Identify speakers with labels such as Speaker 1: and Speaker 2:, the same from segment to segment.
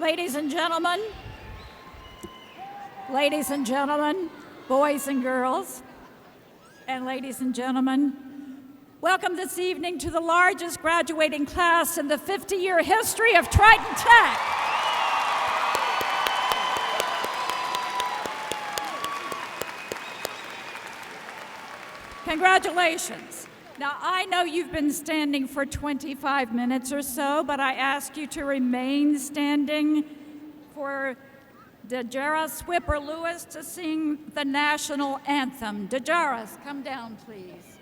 Speaker 1: Ladies and gentlemen, boys and girls, and ladies and gentlemen, welcome this evening to the largest graduating class in the 50-year history of Trident Tech. Congratulations. Now, I know you've been standing for 25 minutes or so, but I ask you to remain standing for DeJaris Swipper-Lewis to sing the national anthem. DeJaris, come down, please.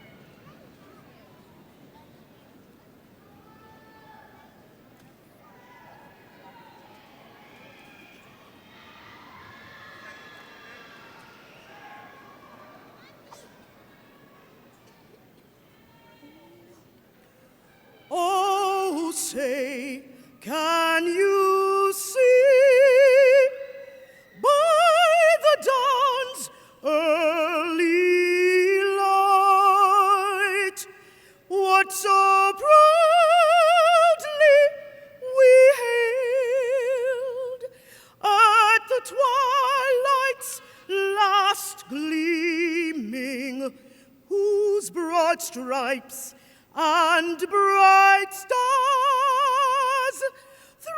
Speaker 2: Oh, say, can you see by the dawn's early light what so proudly we hailed at the twilight's last gleaming, whose broad stripes and bright stars through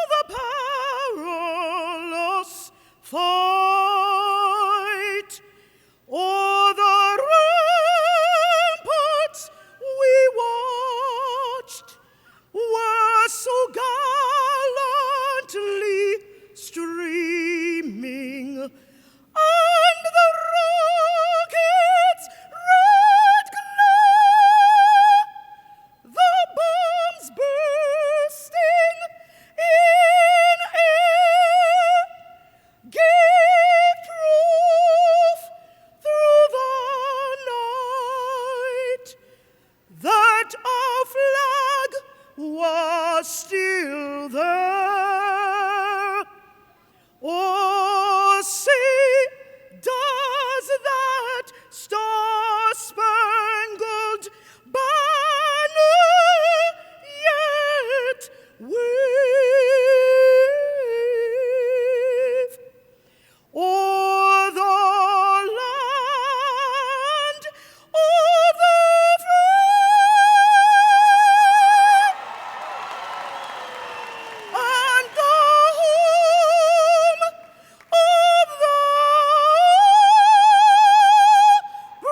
Speaker 2: the perilous fight o'er the ramparts we watched were so gallantly streaming, and the rockets' red glare, the bombs bursting in air, gave proof through the night that our flag was still there. Oh, say, does that star-spangled banner yet wave o'er the land of the free and the home of the brave?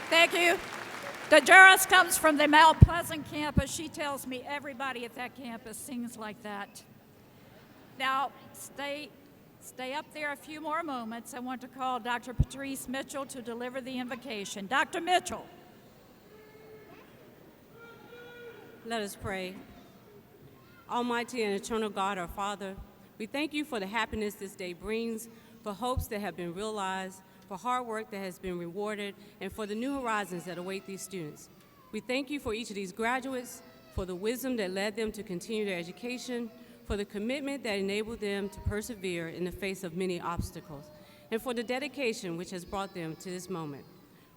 Speaker 1: Thank you. DeJaris comes from the Mount Pleasant campus. She tells me everybody at that campus sings like that. Now, stay up there a few more moments. I want to call Dr. Patrice Mitchell to deliver the invocation. Dr. Mitchell.
Speaker 3: Let us pray. Almighty and eternal God, our Father, we thank you for the happiness this day brings, for hopes that have been realized, for hard work that has been rewarded, and for the new horizons that await these students. We thank you for each of these graduates, for the wisdom that led them to continue their education, for the commitment that enabled them to persevere in the face of many obstacles, and for the dedication which has brought them to this moment.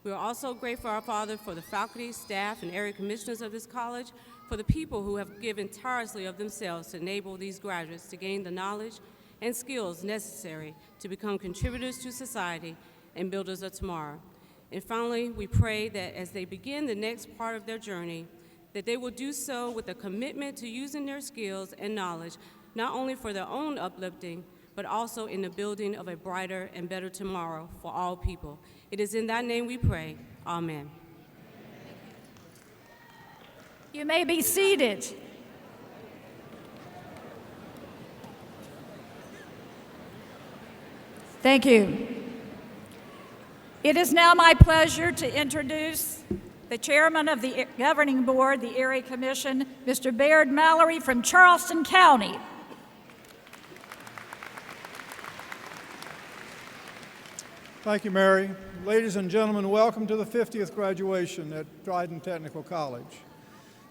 Speaker 3: We are also grateful, our Father, for the faculty, staff, and area commissioners of this college, for the people who have given tirelessly of themselves to enable these graduates to gain the knowledge and skills necessary to become contributors to society and builders of tomorrow. And finally, we pray that as they begin the next part of their journey, that they will do so with a commitment to using their skills and knowledge, not only for their own uplifting, but also in the building of a brighter and better tomorrow for all people. It is in thy name we pray. Amen.
Speaker 1: You may be seated. Thank you. It is now my pleasure to introduce the chairman of the governing board, the Area Commission, Mr. Baird Mallory from Charleston County.
Speaker 4: Thank you, Mary. Ladies and gentlemen, welcome to the 50th graduation at Trident Technical College.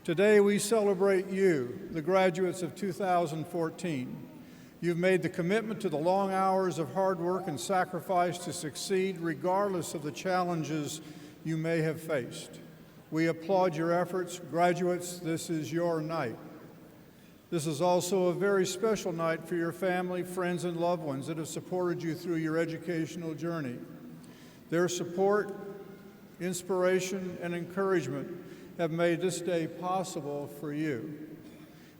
Speaker 4: Today we celebrate you, the graduates of 2014. You've made the commitment to the long hours of hard work and sacrifice to succeed regardless of the challenges you may have faced. We applaud your efforts. Graduates, this is your night. This is also a very special night for your family, friends, and loved ones that have supported you through your educational journey. Their support, inspiration, and encouragement have made this day possible for you.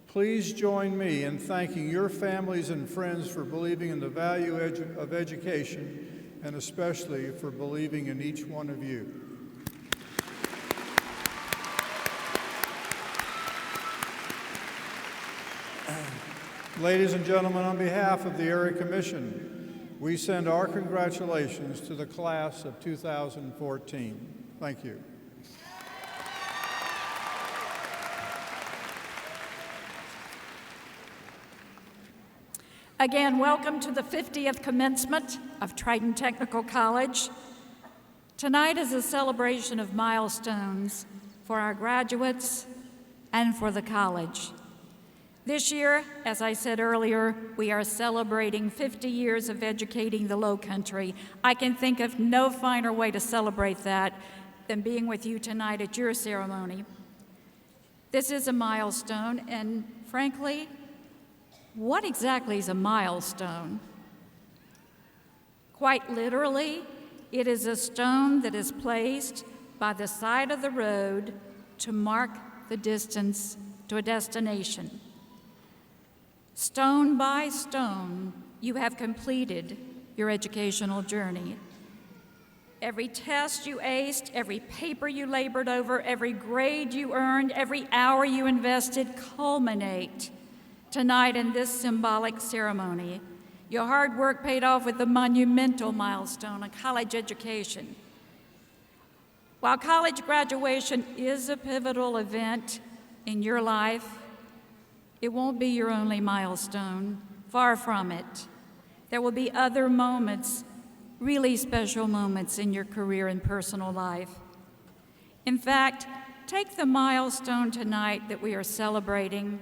Speaker 4: Please join me in thanking your families and friends for believing in the value of education, and especially for believing in each one of you. Ladies and gentlemen, on behalf of the Area Commission, we send our congratulations to the class of 2014. Thank you.
Speaker 1: Again, welcome to the 50th commencement of Trident Technical College. Tonight is a celebration of milestones for our graduates and for the college. This year, as I said earlier, we are celebrating 50 years of educating the Lowcountry. I can think of no finer way to celebrate that than being with you tonight at your ceremony. This is a milestone, and frankly, what exactly is a milestone? Quite literally, it is a stone that is placed by the side of the road to mark the distance to a destination. Stone by stone, you have completed your educational journey. Every test you aced, every paper you labored over, every grade you earned, every hour you invested culminate tonight in this symbolic ceremony. Your hard work paid off with a monumental milestone, a college education. While college graduation is a pivotal event in your life, it won't be your only milestone. Far from it. There will be other moments, really special moments in your career and personal life. In fact, take the milestone tonight that we are celebrating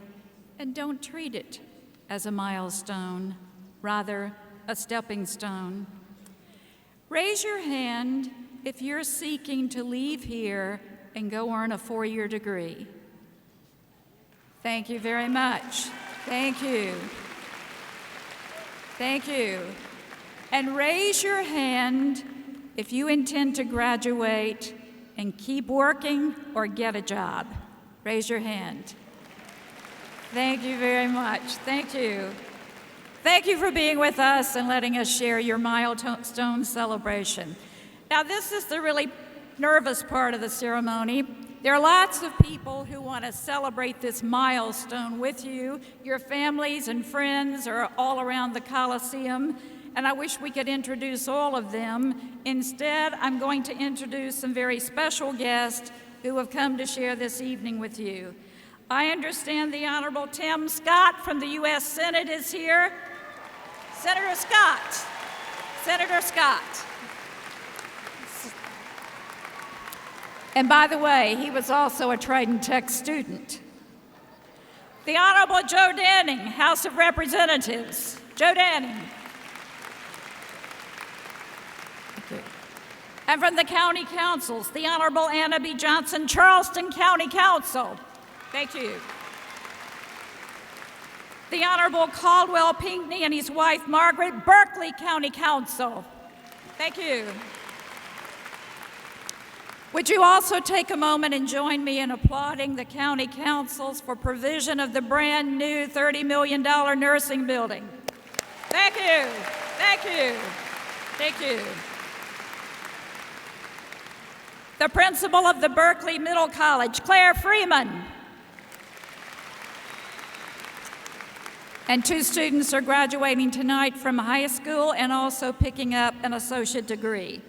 Speaker 1: and don't treat it as a milestone, rather a stepping stone. Raise your hand if you're seeking to leave here and go earn a 4-year degree. Thank you very much. Thank you. Thank you. And raise your hand if you intend to graduate and keep working or get a job. Raise your hand. Thank you very much. Thank you. Thank you for being with us and letting us share your milestone celebration. Now, this is the really nervous part of the ceremony. There are lots of people who want to celebrate this milestone with you. Your families and friends are all around the Coliseum, and I wish we could introduce all of them. Instead, I'm going to introduce some very special guests who have come to share this evening with you. I understand the Honorable Tim Scott from the U.S. Senate is here. Senator Scott. Senator Scott. And by the way, he was also a Trident Tech student. The Honorable Joe Danning, House of Representatives. Joe Danning. Thank you. And from the county councils, the Honorable Anna B. Johnson, Charleston County Council. Thank you. The Honorable Caldwell Pinckney and his wife Margaret, Berkeley County Council. Thank you. Would you also take a moment and join me in applauding the county councils for provision of the brand new $30 million nursing building? Thank you. Thank you. Thank you. The principal of the Berkeley Middle College, Claire Freeman. And 2 students are graduating tonight from high school and also picking up an associate degree.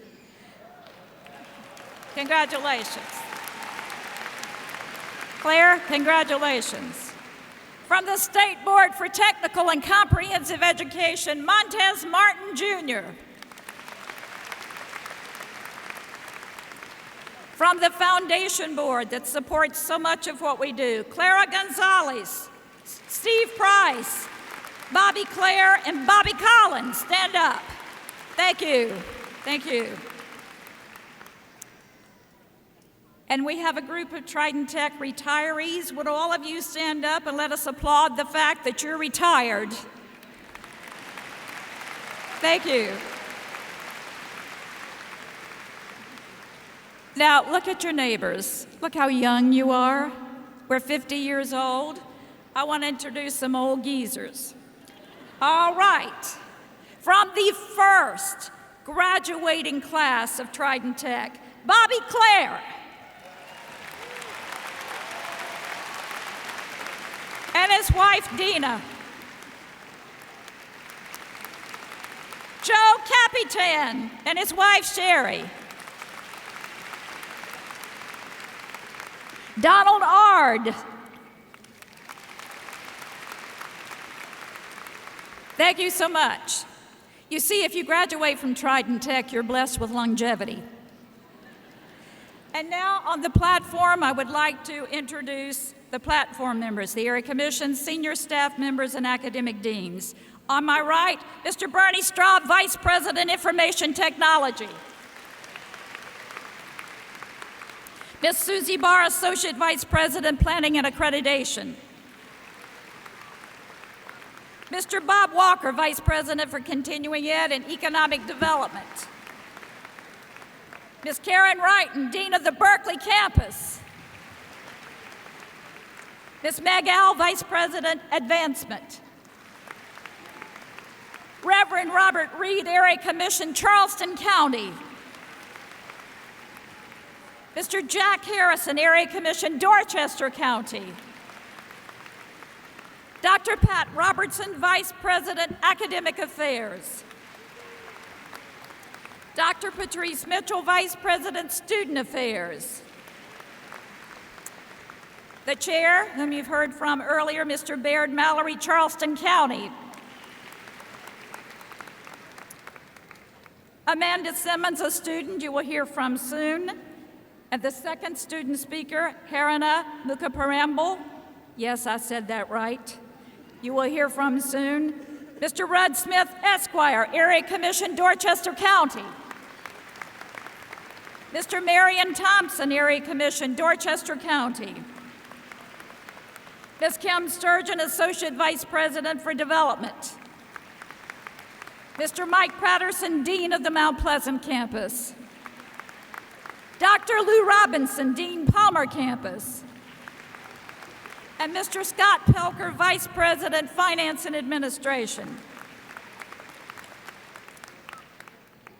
Speaker 1: Congratulations. Claire, congratulations. From the State Board for Technical and Comprehensive Education, Montez Martin, Jr. From the Foundation Board that supports so much of what we do, Clara Gonzalez, Steve Price, Bobby Clare, and Bobby Collins. Stand up. Thank you. Thank you. And we have a group of Trident Tech retirees. Would all of you stand up and let us applaud the fact that you're retired? Thank you. Now, look at your neighbors. Look how young you are. We're 50 years old. I want to introduce some old geezers. All right. From the first graduating class of Trident Tech, Bobby Clare. And his wife, Dina. Joe Capitan and his wife, Sherry. Donald Ard. Thank you so much. You see, if you graduate from Trident Tech, you're blessed with longevity. And now on the platform, I would like to introduce the platform members, the area commission, senior staff members, and academic deans. On my right, Mr. Bernie Straub, Vice President, Information Technology. Ms. Susie Barr, Associate Vice President, Planning and Accreditation. Mr. Bob Walker, Vice President for Continuing Ed and Economic Development. Ms. Karen Wrighton, Dean of the Berkeley Campus. Ms. Meg Al, Vice President, Advancement. Reverend Robert Reed, Area Commission, Charleston County. Mr. Jack Harrison, Area Commission, Dorchester County. Dr. Pat Robertson, Vice President, Academic Affairs. Dr. Patrice Mitchell, Vice President, Student Affairs. The chair, whom you've heard from earlier, Mr. Baird Mallory, Charleston County. Amanda Simmons, a student you will hear from soon. And the second student speaker, Harana Mukaparamble. Yes, I said that right. You will hear from soon. Mr. Rudd Smith, Esquire, Area Commission, Dorchester County. Mr. Marion Thompson, Area Commission, Dorchester County. Ms. Kim Sturgeon, Associate Vice President for Development. Mr. Mike Patterson, Dean of the Mount Pleasant Campus. Dr. Lou Robinson, Dean Palmer Campus. And Mr. Scott Pelker, Vice President, Finance and Administration.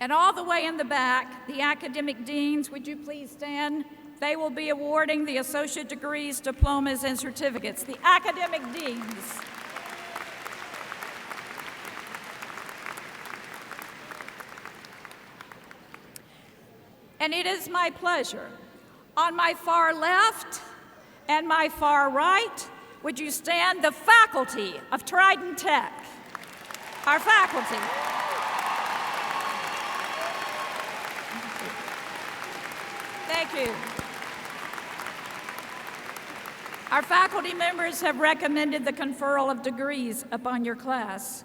Speaker 1: And all the way in the back, the academic deans, would you please stand? They will be awarding the associate degrees, diplomas, and certificates. The academic deans. And it is my pleasure. On my far left and my far right, would you stand, the faculty of Trident Tech? Our faculty. Thank you. Our faculty members have recommended the conferral of degrees upon your class.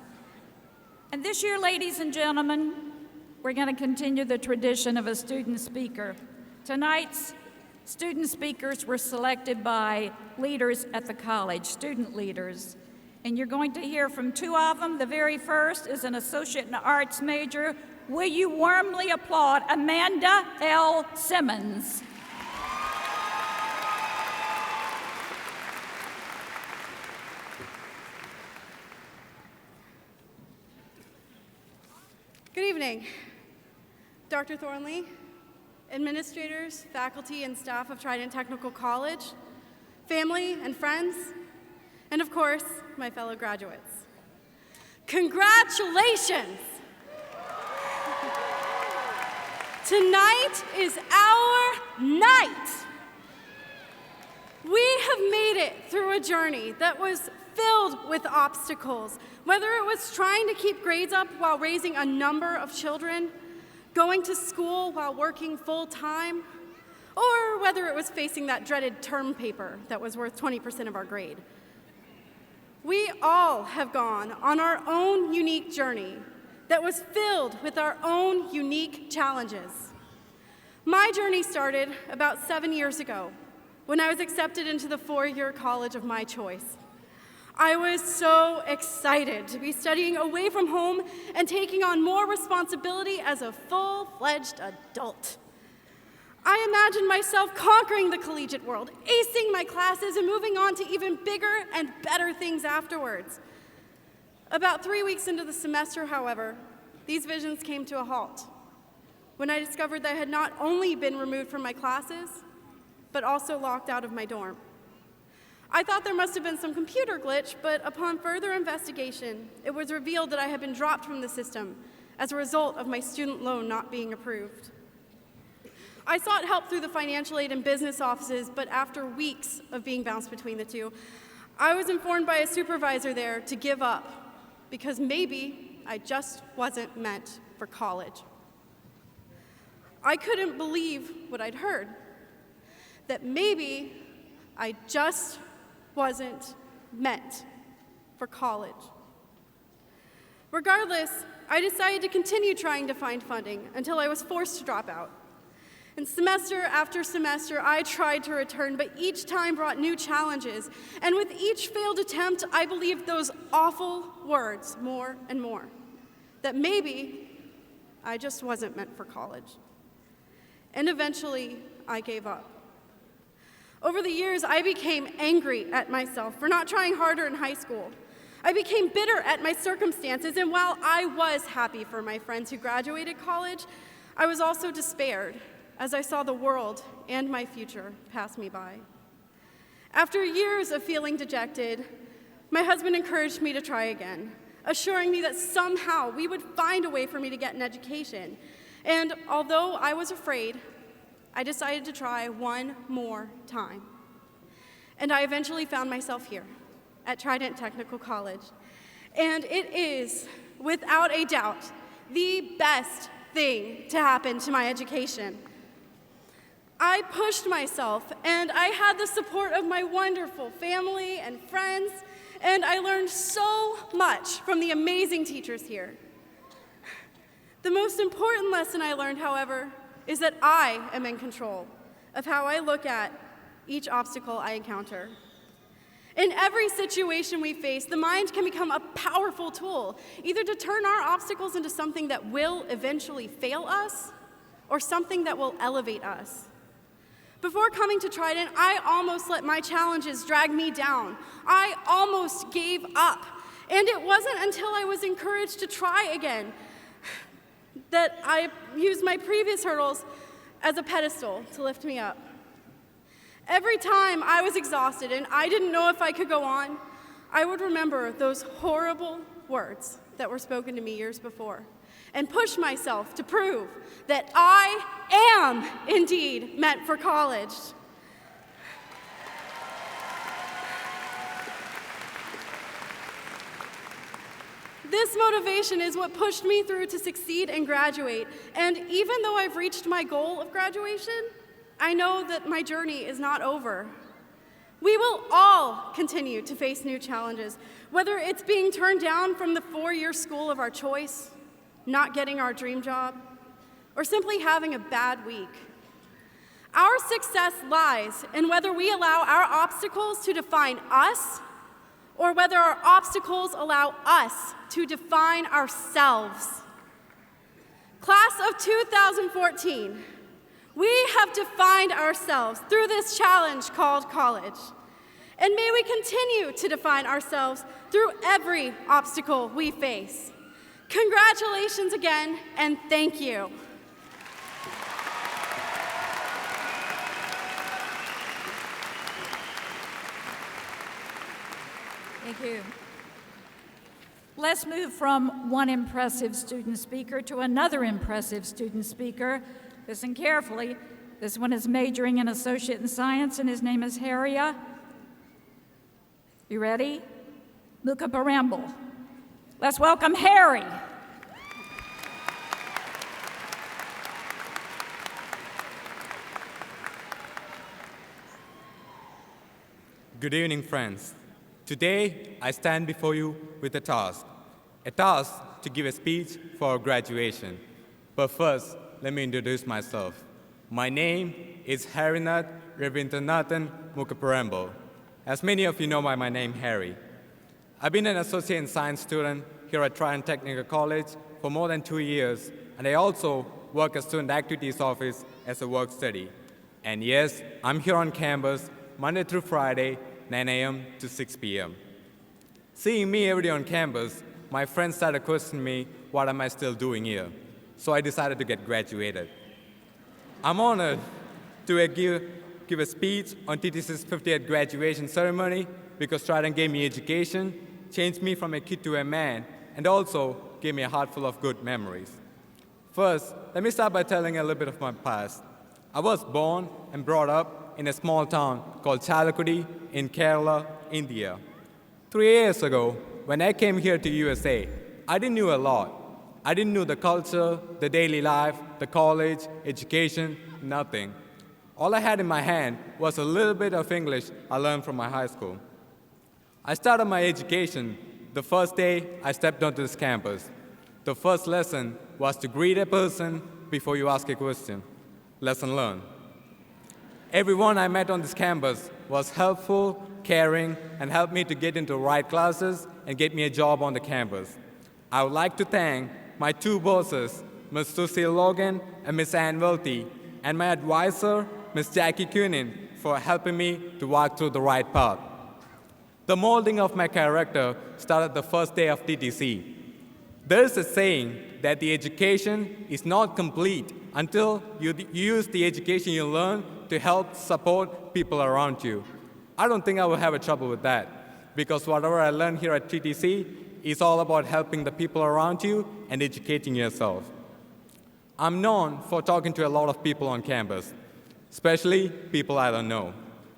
Speaker 1: And this year, ladies and gentlemen, we're going to continue the tradition of a student speaker. Tonight's student speakers were selected by leaders at the college, student leaders. And you're going to hear from two of them. The very first is an associate in arts major. Will you warmly applaud Amanda L. Simmons?
Speaker 5: Good evening, Dr. Thornley, administrators, faculty, and staff of Trident Technical College, family and friends, and of course, my fellow graduates. Congratulations! Tonight is our night. We have made it through a journey that was filled with obstacles, whether it was trying to keep grades up while raising a number of children, going to school while working full-time, or whether it was facing that dreaded term paper that was worth 20% of our grade. We all have gone on our own unique journey that was filled with our own unique challenges. My journey started about 7 years ago when I was accepted into the four-year college of my choice. I was so excited to be studying away from home and taking on more responsibility as a full-fledged adult. I imagined myself conquering the collegiate world, acing my classes, and moving on to even bigger and better things afterwards. About 3 weeks into the semester, however, these visions came to a halt when I discovered that I had not only been removed from my classes, but also locked out of my dorm. I thought there must have been some computer glitch, but upon further investigation, it was revealed that I had been dropped from the system as a result of my student loan not being approved. I sought help through the financial aid and business offices, but after weeks of being bounced between the two, I was informed by a supervisor there to give up because maybe I just wasn't meant for college. I couldn't believe what I'd heard, that maybe I just wasn't meant for college. Regardless, I decided to continue trying to find funding until I was forced to drop out. And semester after semester, I tried to return, but each time brought new challenges. And with each failed attempt, I believed those awful words more and more, that maybe I just wasn't meant for college. And eventually, I gave up. Over the years, I became angry at myself for not trying harder in high school. I became bitter at my circumstances, and while I was happy for my friends who graduated college, I was also despaired as I saw the world and my future pass me by. After years of feeling dejected, my husband encouraged me to try again, assuring me that somehow we would find a way for me to get an education. And although I was afraid, I decided to try one more time. And I eventually found myself here at Trident Technical College. And it is, without a doubt, the best thing to happen to my education. I pushed myself, and I had the support of my wonderful family and friends, and I learned so much from the amazing teachers here. The most important lesson I learned, however, is that I am in control of how I look at each obstacle I encounter. In every situation we face, the mind can become a powerful tool, either to turn our obstacles into something that will eventually fail us or something that will elevate us. Before coming to Trident, I almost let my challenges drag me down. I almost gave up. And it wasn't until I was encouraged to try again that I used my previous hurdles as a pedestal to lift me up. Every time I was exhausted and I didn't know if I could go on, I would remember those horrible words that were spoken to me years before and push myself to prove that I am indeed meant for college. This motivation is what pushed me through to succeed and graduate. And even though I've reached my goal of graduation, I know that my journey is not over. We will all continue to face new challenges, whether it's being turned down from the four-year school of our choice, not getting our dream job, or simply having a bad week. Our success lies in whether we allow our obstacles to define us or whether our obstacles allow us to define ourselves. Class of 2014, we have defined ourselves through this challenge called college. And may we continue to define ourselves through every obstacle we face. Congratulations again, and thank you.
Speaker 1: Thank you. Let's move from one impressive student speaker to another impressive student speaker. Listen carefully. This one is majoring in associate in science, and his name is Harria. You ready? Mukaparamble. Let's welcome Harry.
Speaker 6: Good evening, friends. Today, I stand before you with a task to give a speech for our graduation. But first, let me introduce myself. My name is Harinath Ravindranathan Mukhaparambo. As many of you know by my name, Harry. I've been an associate in science student here at Trident Technical College for more than 2 years, and I also work as Student Activities Office as a work study. And yes, I'm here on campus Monday through Friday, 9 a.m. to 6 p.m. Seeing me every day on campus, my friends started questioning me, what am I still doing here? So I decided to get graduated. I'm honored to give a speech on TTC's 50th graduation ceremony because Trident gave me education, changed me from a kid to a man, and also gave me a heart full of good memories. First, let me start by telling a little bit of my past. I was born and brought up in a small town called Chalakudi in Kerala, India. 3 years ago, when I came here to USA, I didn't know a lot. I didn't know the culture, the daily life, the college, education, nothing. All I had in my hand was a little bit of English I learned from my high school. I started my education the first day I stepped onto this campus. The first lesson was to greet a person before you ask a question. Lesson learned. Everyone I met on this campus was helpful, caring, and helped me to get into the right classes and get me a job on the campus. I would like to thank my two bosses, Ms. Susie Logan and Ms. Ann Welty, and my advisor, Ms. Jackie Kunin, for helping me to walk through the right path. The molding of my character started the first day of TTC. There is a saying that the education is not complete until you use the education you learn to help support people around you. I don't think I will have a trouble with that, because whatever I learned here at TTC is all about helping the people around you and educating yourself. I'm known for talking to a lot of people on campus, especially people I don't know.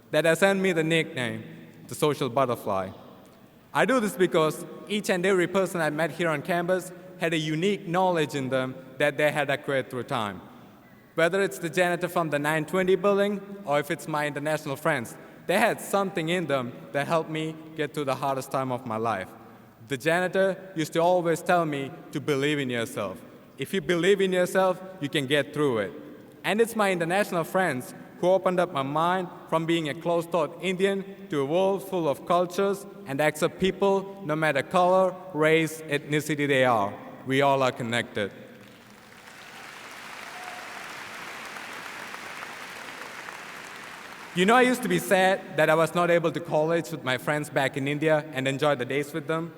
Speaker 6: That has earned me the nickname, the social butterfly. I do this because each and every person I met here on campus had a unique knowledge in them that they had acquired through time. Whether it's the janitor from the 920 building or if it's my international friends, they had something in them that helped me get through the hardest time of my life. The janitor used to always tell me to believe in yourself. If you believe in yourself, you can get through it. And it's my international friends who opened up my mind from being a closed-thought Indian to a world full of cultures and accept people no matter color, race, ethnicity they are. We all are connected. You know, I used to be sad that I was not able to college with my friends back in India and enjoy the days with them,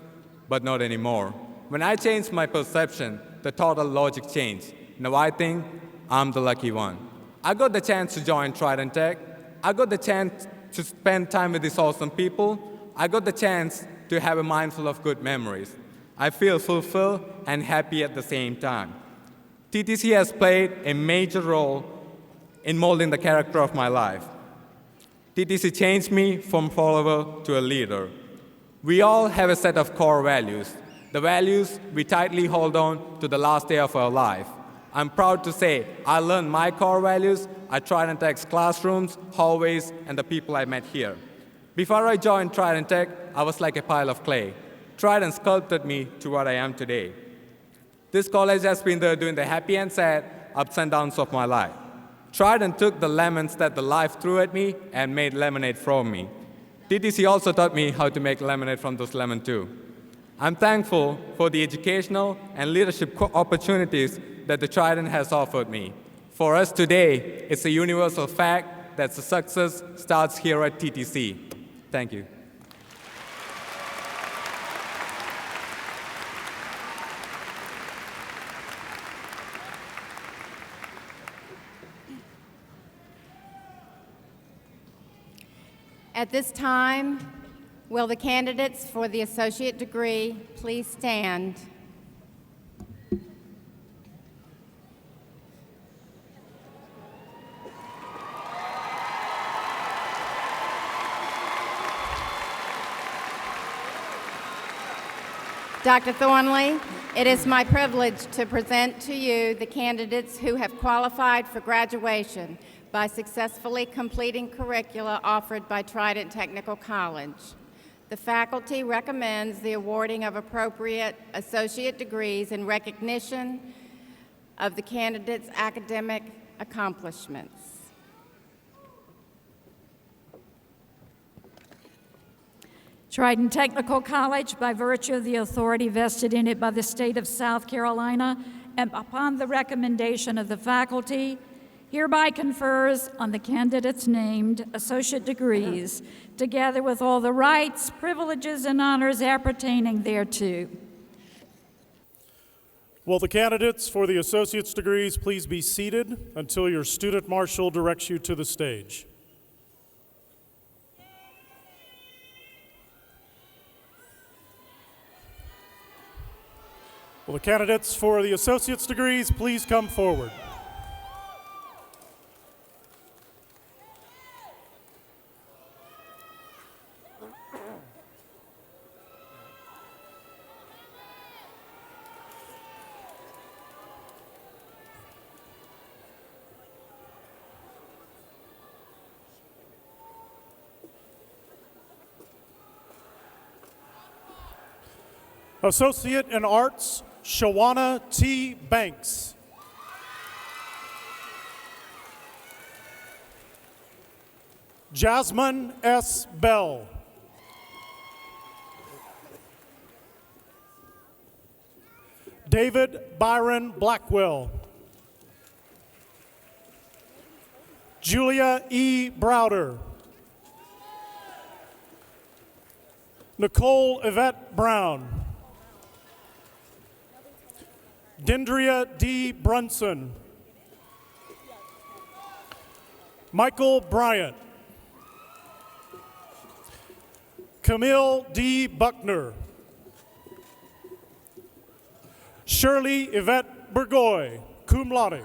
Speaker 6: but not anymore. When I changed my perception, the total logic changed. Now I think I'm the lucky one. I got the chance to join Trident Tech. I got the chance to spend time with these awesome people. I got the chance to have a mind full of good memories. I feel fulfilled and happy at the same time. TTC has played a major role in molding the character of my life. TTC changed me from follower to a leader. We all have a set of core values, the values we tightly hold on to the last day of our life. I'm proud to say I learned my core values at Trident Tech's classrooms, hallways, and the people I met here. Before I joined Trident Tech, I was like a pile of clay. Trident sculpted me to what I am today. This college has been there doing the happy and sad, ups and downs of my life. Trident took the lemons that the life threw at me and made lemonade from me. TTC also taught me how to make lemonade from those lemons too. I'm thankful for the educational and leadership opportunities that the Trident has offered me. For us today, it's a universal fact that the success starts here at TTC. Thank you.
Speaker 7: At this time, will the candidates for the associate degree please stand? Dr. Thornley, it is my privilege to present to you the candidates who have qualified for graduation by successfully completing curricula offered by Trident Technical College. The faculty recommends the awarding of appropriate associate degrees in recognition of the candidates' academic accomplishments.
Speaker 1: Trident Technical College, by virtue of the authority vested in it by the state of South Carolina and upon the recommendation of the faculty, hereby confers on the candidates named associate degrees, together with all the rights, privileges, and honors appertaining thereto.
Speaker 8: Will the candidates for the associate's degrees please be seated until your student marshal directs you to the stage? Will the candidates for the associate's degrees please come forward? Associate in Arts, Shawana T. Banks. Jasmine S. Bell. David Byron Blackwell. Julia E. Browder. Nicole Yvette Brown. Dendria D. Brunson. Michael Bryant. Camille D. Buckner. Shirley Yvette Burgoy, cum laude.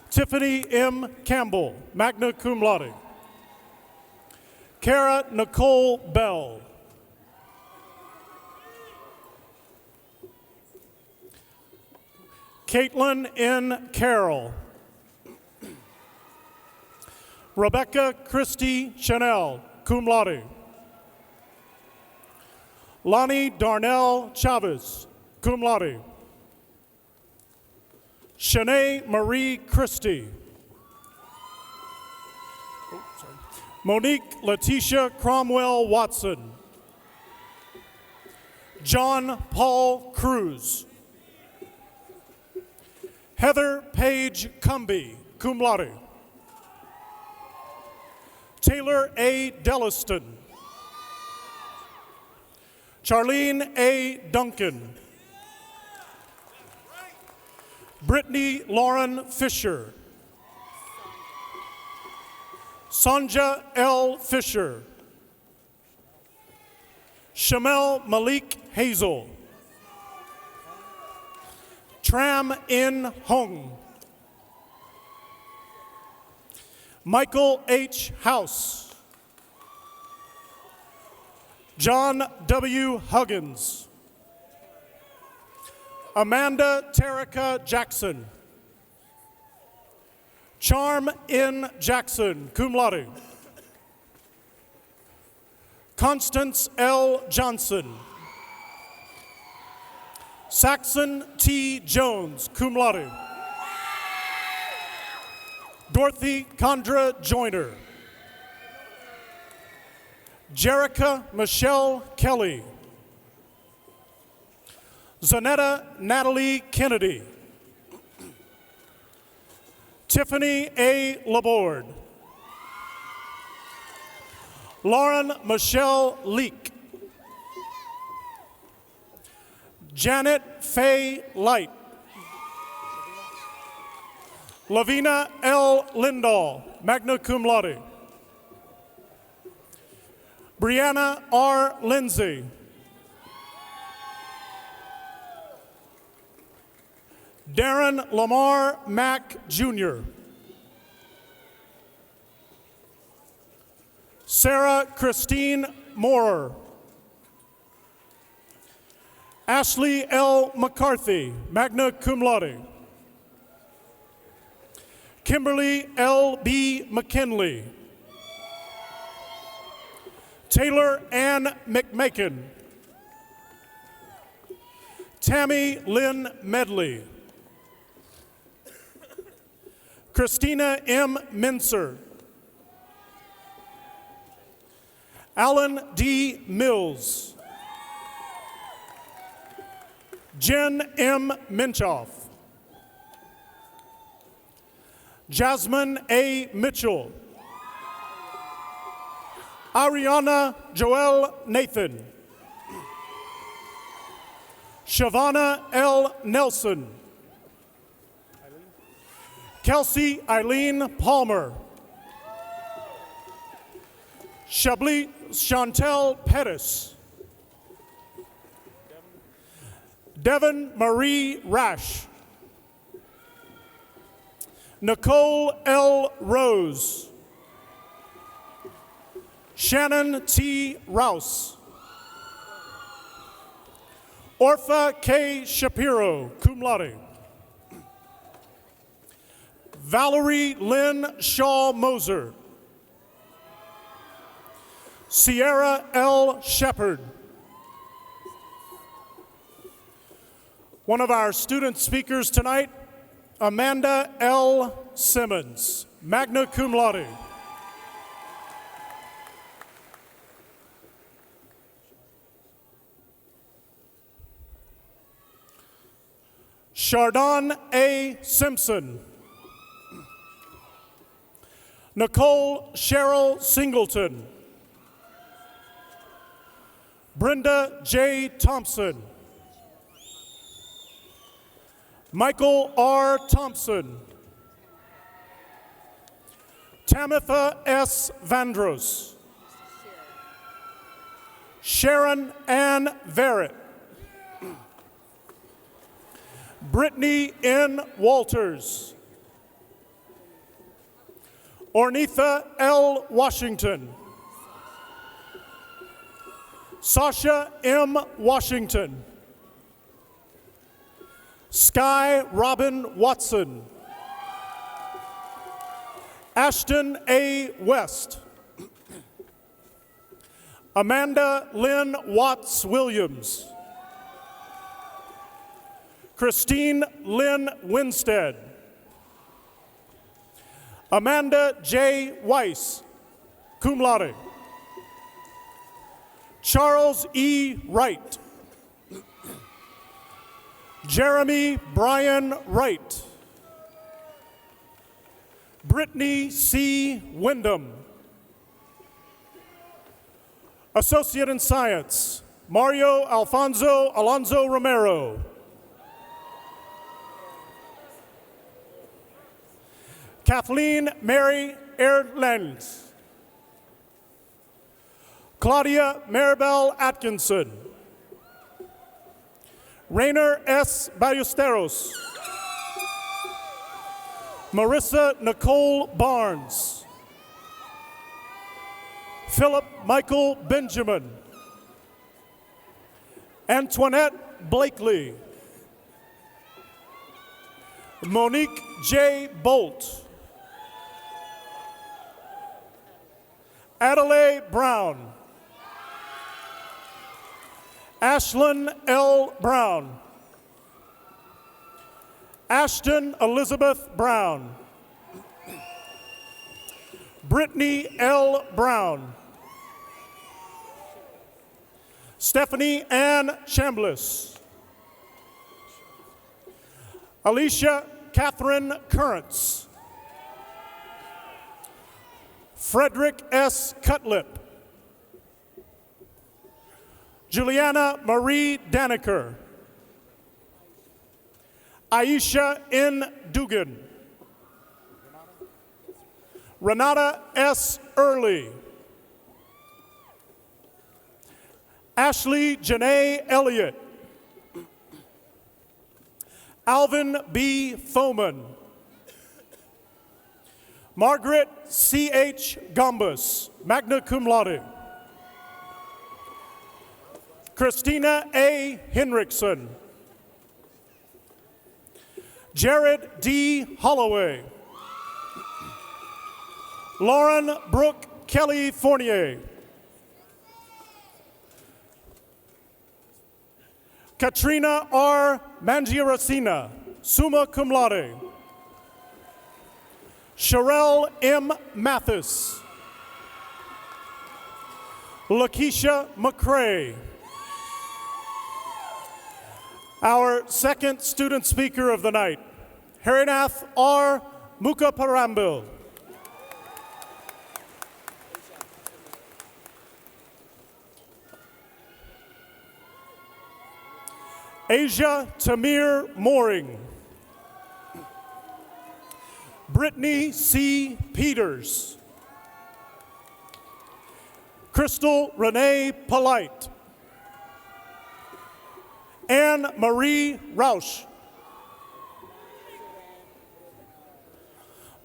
Speaker 8: Tiffany M. Campbell, magna cum laude. Kara Nicole Bell. Caitlin N. Carroll. Rebecca Christie Chanel, cum laude. Lonnie Darnell Chavez, cum laude. Shanae Marie Christie. Monique Letitia Cromwell Watson. John Paul Cruz. Heather Paige Cumby, cum laude. Taylor A. Delliston. Charlene A. Duncan. Brittany Lauren Fisher. Sonja L. Fisher. Shamel Malik Hazel. Tram In Hong. Michael H. House. John W. Huggins. Amanda Terica Jackson. Charm N. Jackson, cum laude. Constance L. Johnson. Saxon T. Jones, cum laude. Dorothy Condra Joyner. Jerica Michelle Kelly. Zanetta Natalie Kennedy. Tiffany A. Laborde. Lauren Michelle Leak. Janet Faye Light. Lavina L. Lindahl, magna cum laude. Brianna R. Lindsay. Darren Lamar Mack Jr. Sarah Christine Moorer. Ashley L. McCarthy, magna cum laude. Kimberly L. B. McKinley. Taylor Ann McMakin. Tammy Lynn Medley. Christina M. Mincer. Alan D. Mills. Jen M. Minchoff. Jasmine A. Mitchell. Ariana Joelle Nathan. Shavana L. Nelson. Kelsey Eileen Palmer. Chablis Chantel Pettis. Devin Marie Rash. Nicole L. Rose. Shannon T. Rouse. Orpha K. Shapiro, cum laude. Valerie Lynn Shaw Moser. Sierra L. Shepard. One of our student speakers tonight, Amanda L. Simmons, magna cum laude. Chardon A. Simpson. Nicole Cheryl Singleton. Brenda J. Thompson. Michael R. Thompson. Tamitha S. Vandross. Sharon Ann Verrett. Brittany N. Walters. Ornitha L. Washington. Sasha M. Washington. Sky Robin Watson. Ashton A. West. Amanda Lynn Watts Williams. Christine Lynn Winstead. Amanda J. Weiss, cum laude. Charles E. Wright. Jeremy Brian Wright. Brittany C. Wyndham. Associate in Science, Mario Alfonso Alonso Romero. Kathleen Mary Erlands. Claudia Maribel Atkinson. Rainer S. Ballesteros. Marissa Nicole Barnes. Philip Michael Benjamin. Antoinette Blakely. Monique J. Bolt. Adelaide Brown. Ashlyn L. Brown. Ashton Elizabeth Brown. Brittany L. Brown. Stephanie Ann Chambliss. Alicia Catherine Currents. Frederick S. Cutlip. Juliana Marie Daniker. Aisha N. Dugan. Renata S. Early. Ashley Janae Elliott. Alvin B. Foman. Margaret C.H. Gombus, magna cum laude. Christina A. Henriksen. Jared D. Holloway. Lauren Brooke Kelly Fournier. Katrina R. Mangiaracina, summa cum laude. Sherelle M. Mathis. Lakeisha McCrae. Our second student speaker of the night, Harinath R. Mukhaparambil. Asia Tamir Mooring. Brittany C. Peters. Crystal Renee Polite. Anne Marie Rausch.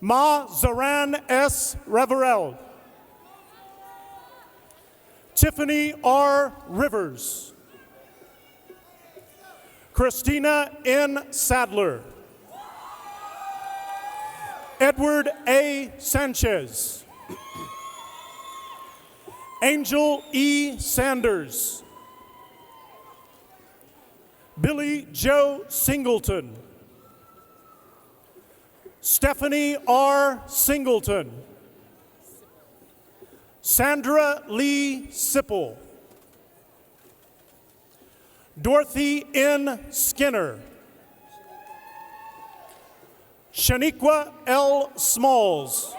Speaker 8: Ma Zaran S. Reverell. Tiffany R. Rivers. Christina N. Sadler. Edward A. Sanchez. Angel E. Sanders. Billy Joe Singleton. Stephanie R. Singleton. Sandra Lee Sipple. Dorothy N. Skinner. Shaniqua L. Smalls.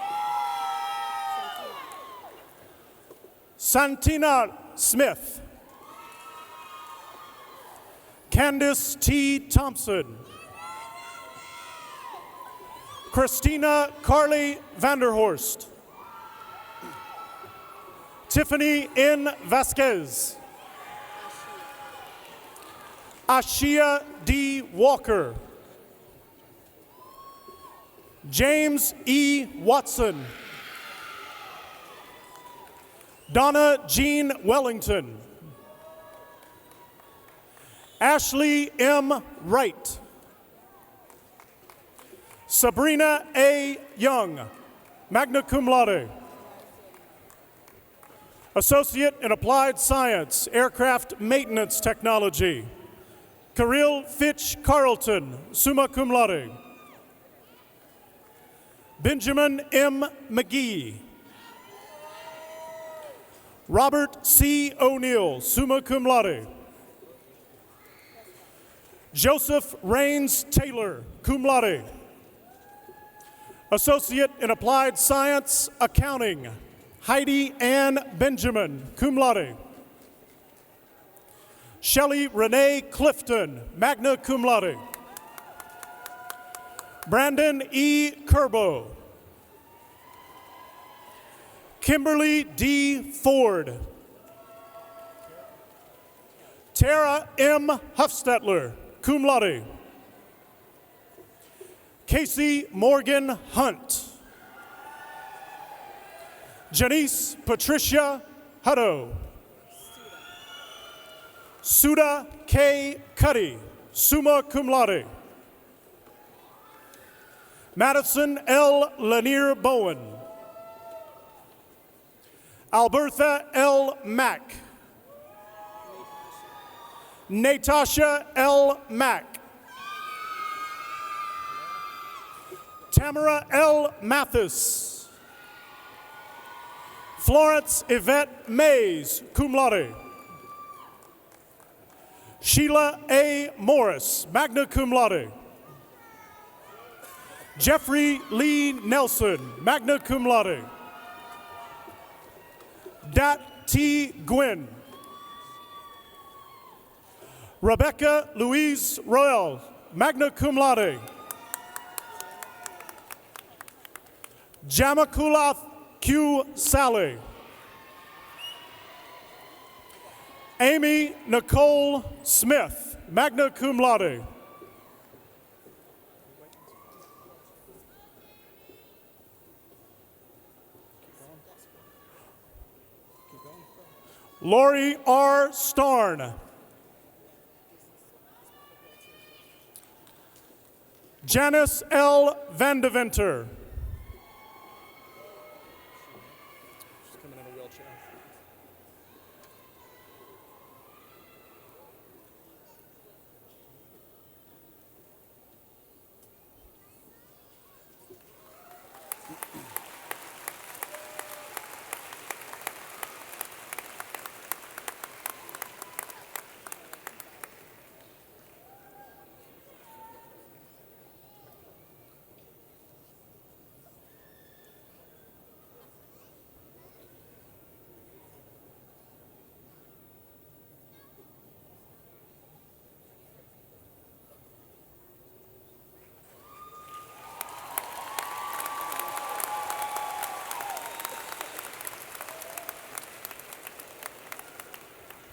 Speaker 8: Santina Smith. Candace T. Thompson. Christina Carly Vanderhorst. Tiffany N. Vasquez. Ashia D. Walker. James E. Watson. Donna Jean Wellington. Ashley M. Wright. Sabrina A. Young, magna cum laude. Associate in Applied Science, Aircraft Maintenance Technology. Kirill Fitch Carlton, summa cum laude. Benjamin M. McGee. Robert C. O'Neill, summa cum laude. Joseph Rains Taylor, cum laude. Associate in Applied Science, Accounting, Heidi Ann Benjamin, cum laude. Shelley Renee Clifton, magna cum laude. Brandon E. Kerbo. Kimberly D. Ford. Tara M. Huffstetler, cum laude. Casey Morgan Hunt. Janice Patricia Hutto. Suda K. Cuddy, summa cum laude. Madison L. Lanier Bowen. Albertha L. Mack. Natasha L. Mack. Tamara L. Mathis. Florence Yvette Mays, cum laude. Sheila A. Morris, magna cum laude. Jeffrey Lee Nelson, magna cum laude. Dat T. Gwynn. Rebecca Louise Royal, magna cum laude. Jamakulath Q. Sally. Amy Nicole Smith, magna cum laude. Lori R. Starn. Janice L. Vandeventer.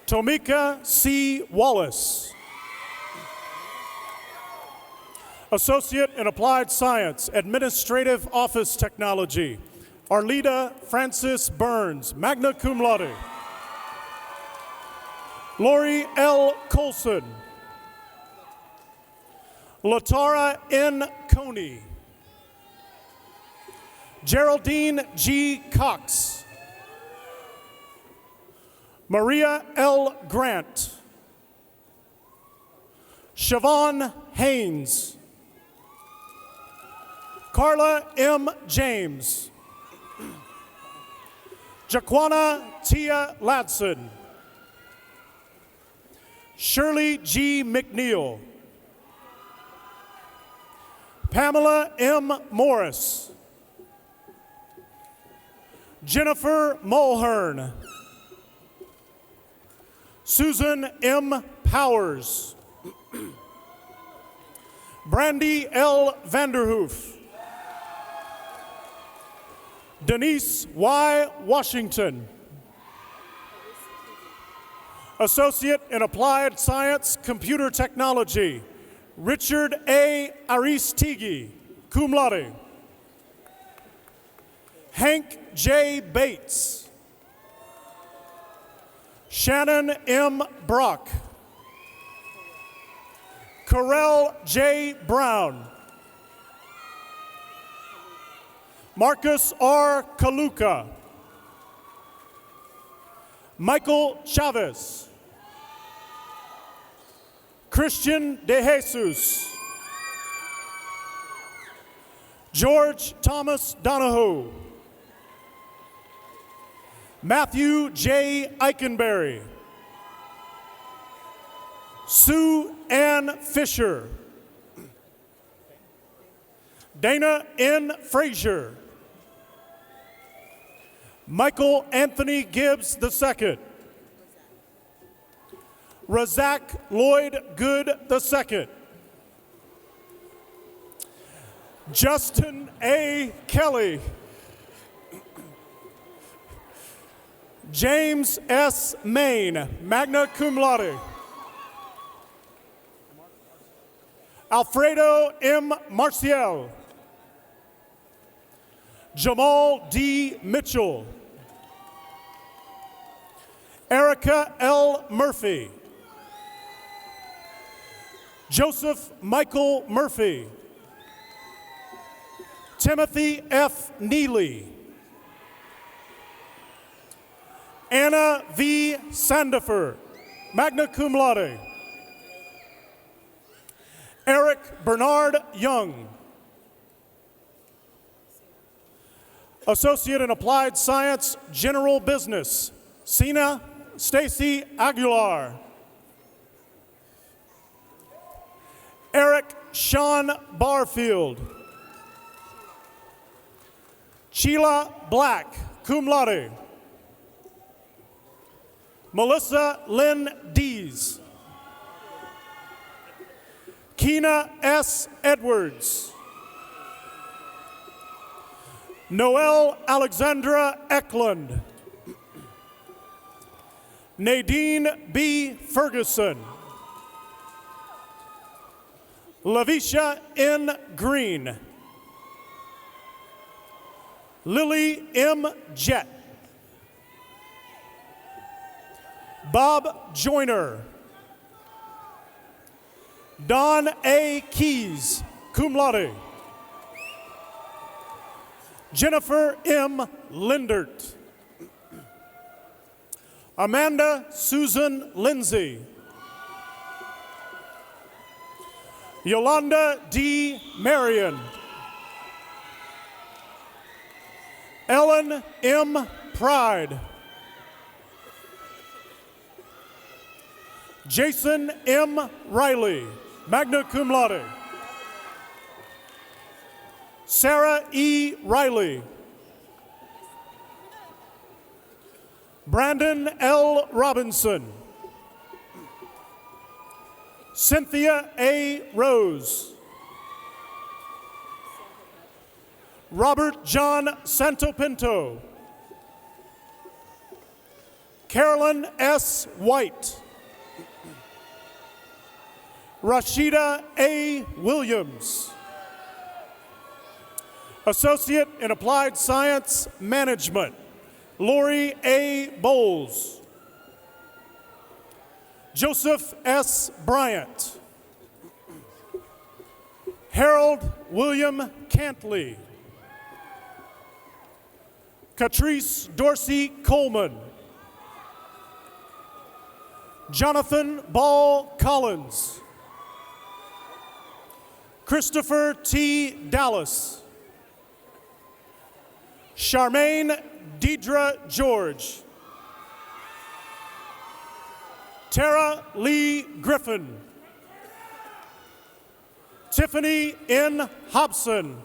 Speaker 8: Tomika C. Wallace. Associate in Applied Science, Administrative Office Technology, Arlita Francis Burns, magna cum laude. Lori L. Colson. Latara N. Coney. Geraldine G. Cox. Maria L. Grant. Siobhan Haynes. Carla M. James. Jaquana Tia Ladson. Shirley G. McNeil. Pamela M. Morris. Jennifer Mulhern. Susan M. Powers. Brandy L. Vanderhoof. Denise Y. Washington. Associate in Applied Science, Computer Technology, Richard A. Aristigi, cum laude. Hank J. Bates. Shannon M. Brock. Corel J. Brown. Marcus R. Kaluka. Michael Chavez. Christian De Jesus. George Thomas Donahoe. Matthew J. Eikenberry. Sue Ann Fisher. Dana N. Frazier. Michael Anthony Gibbs II. Razak Lloyd Good II. Justin A. Kelly. James S. Main, magna cum laude. Alfredo M. Marcial. Jamal D. Mitchell. Erica L. Murphy. Joseph Michael Murphy. Timothy F. Neely. Anna V. Sandifer, magna cum laude. Eric Bernard Young. Associate in Applied Science, General Business, Sina Stacy Aguilar. Eric Sean Barfield. Sheila Black, cum laude. Melissa Lynn Dees. Keena S. Edwards. Noelle Alexandra Eklund. Nadine B. Ferguson. Lavisha N. Green. Lily M. Jett. Bob Joyner. Don A. Keys, cum laude. Jennifer M. Lindert. Amanda Susan Lindsay. Yolanda D. Marion. Ellen M. Pride. Jason M. Riley, magna cum laude. Sarah E. Riley. Brandon L. Robinson. Cynthia A. Rose. Robert John Santopinto. Carolyn S. White. Rashida A. Williams. Associate in Applied Science Management, Lori A. Bowles. Joseph S. Bryant. Harold William Cantley. Catrice Dorsey Coleman. Jonathan Ball Collins. Christopher T. Dallas. Charmaine Deidre George. Tara Lee Griffin. Tiffany N. Hobson.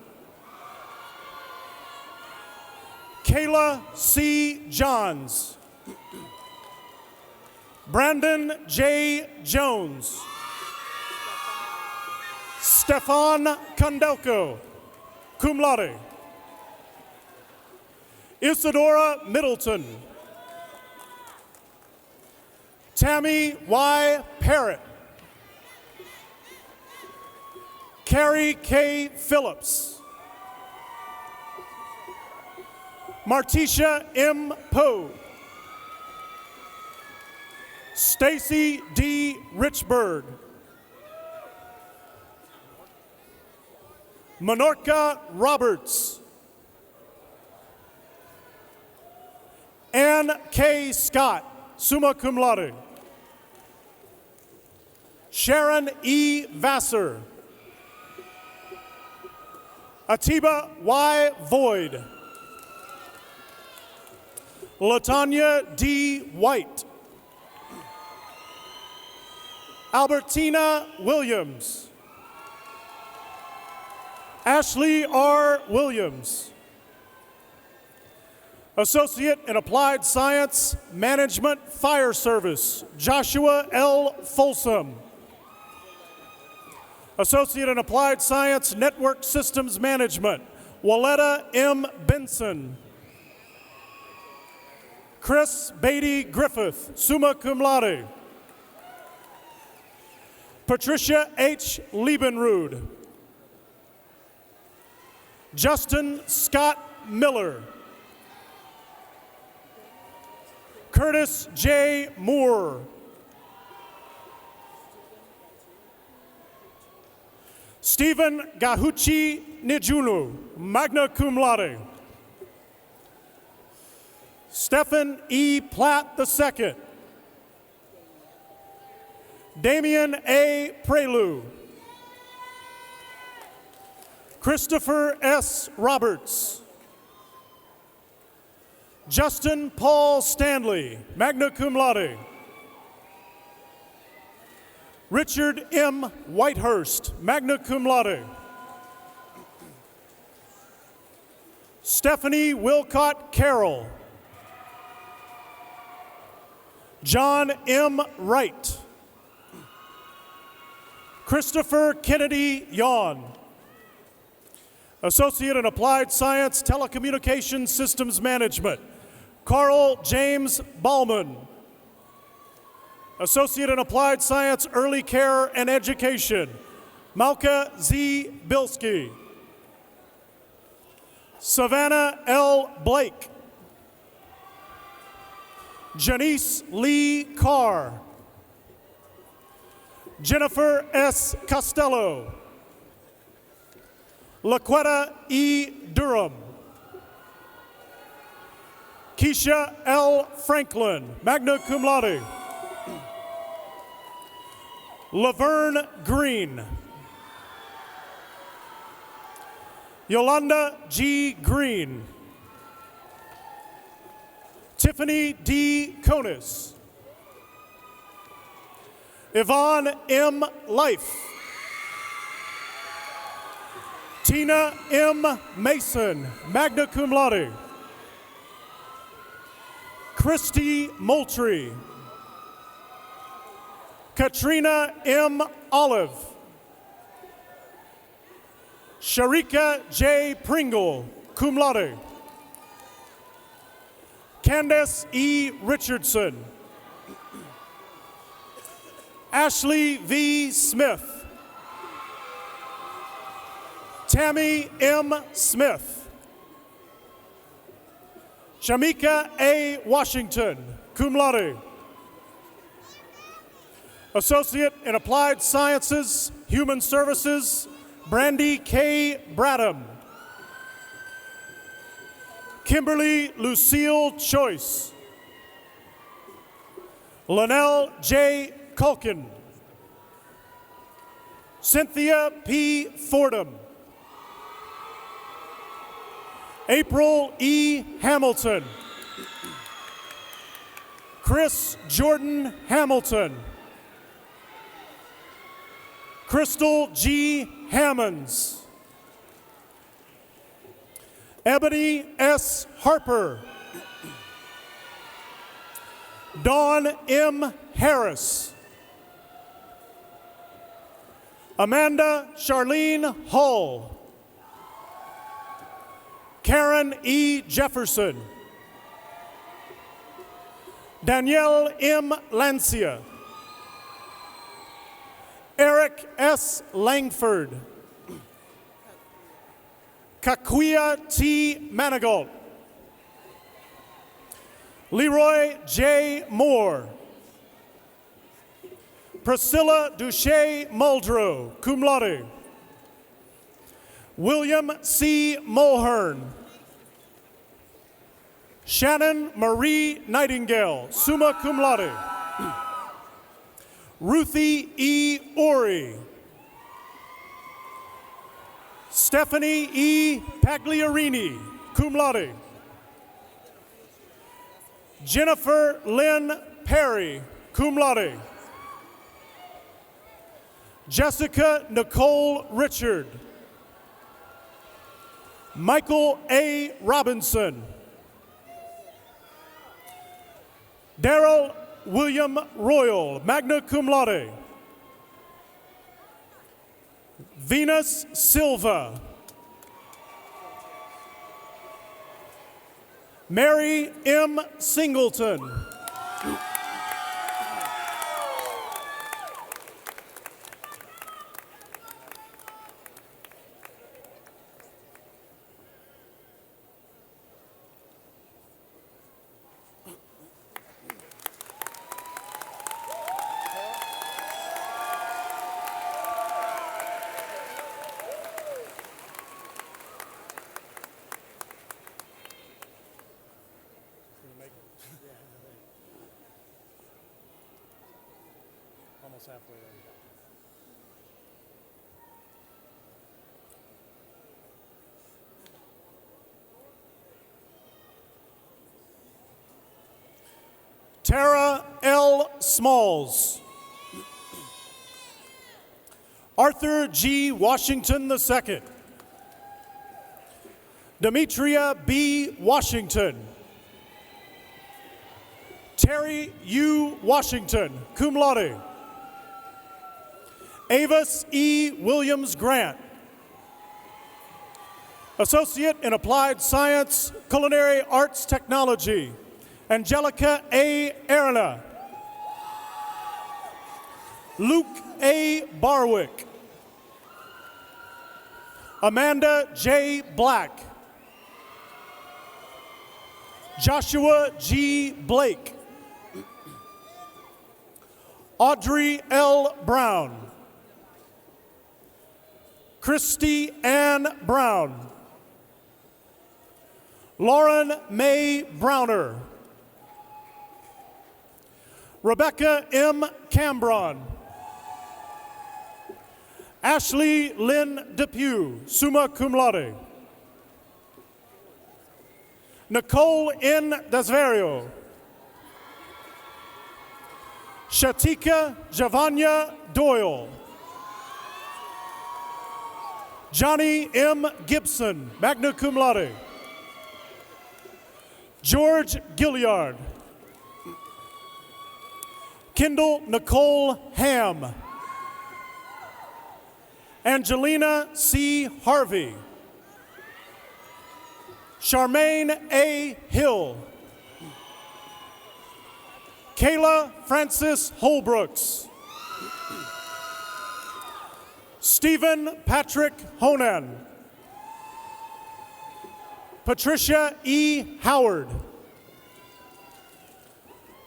Speaker 8: Kayla C. Johns. Brandon J. Jones. Stefan Condelco, cum laude. Isadora Middleton. Tammy Y. Parrott. Carrie K. Phillips. Martisha M. Poe. Stacy D. Richburg. Menorca Roberts. Ann K. Scott, summa cum laude. Sharon E. Vassar. Atiba Y. Void. Latanya D. White. Albertina Williams. Ashley R. Williams. Associate in Applied Science Management Fire Service, Joshua L. Folsom. Associate in Applied Science Network Systems Management, Walletta M. Benson. Chris Beatty Griffith, summa cum laude. Patricia H. Liebenrud. Justin Scott Miller. Curtis J. Moore. Stephen Gahuchi Nijunu, magna cum laude. Stephen E. Platt II. Damian A. Prelu. Christopher S. Roberts. Justin Paul Stanley, magna cum laude. Richard M. Whitehurst, magna cum laude. Stephanie Wilcott Carroll. John M. Wright. Christopher Kennedy Yawn. Associate in Applied Science Telecommunications Systems Management, Carl James Ballman. Associate in Applied Science Early Care and Education, Malka Z. Bilski. Savannah L. Blake. Janice Lee Carr. Jennifer S. Costello. Laquetta E. Durham. Keisha L. Franklin, magna cum laude. Laverne Green. Yolanda G. Green. Tiffany D. Konis. Yvonne M. Life. Tina M. Mason, magna cum laude. Christy Moultrie. Katrina M. Olive. Sharika J. Pringle, cum laude. Candace E. Richardson. Ashley V. Smith. Tammy M. Smith. Shamika A. Washington, cum laude. Associate in Applied Sciences, Human Services, Brandy K. Bradham. Kimberly Lucille Choice. Linnell J. Culkin. Cynthia P. Fordham. April E. Hamilton. Chris Jordan Hamilton. Crystal G. Hammonds. Ebony S. Harper. Dawn M. Harris. Amanda Charlene Hull. Karen E. Jefferson. Danielle M. Lancia. Eric S. Langford. Kakuya T. Manigault. Leroy J. Moore. Priscilla Duche Muldrow, cum laude. William C. Mulhern. Shannon Marie Nightingale, summa cum laude. Ruthie E. Ori. Stephanie E. Pagliarini, cum laude. Jennifer Lynn Perry, cum laude. Jessica Nicole Richard. Michael A. Robinson. Daryl William Royal, magna cum laude. Venus Silva. Mary M. Singleton. Almost halfway there. Tara L. Smalls. Arthur G. Washington II. Demetria B. Washington. Terry U. Washington, cum laude. Avis E. Williams Grant. Associate in Applied Science, Culinary Arts Technology, Angelica A. Arena. Luke A. Barwick. Amanda J. Black. Joshua G. Blake. Audrey L. Brown. Christy Ann Brown. Lauren May Browner. Rebecca M. Cambron. Ashley Lynn Depew, summa cum laude. Nicole N. Desvario. Shatika Javanya Doyle. Johnny M. Gibson, magna cum laude. George Gilliard. Kendall Nicole Ham. Angelina C. Harvey. Charmaine A. Hill. Kayla Francis Holbrooks. Stephen Patrick Honan. Patricia E. Howard.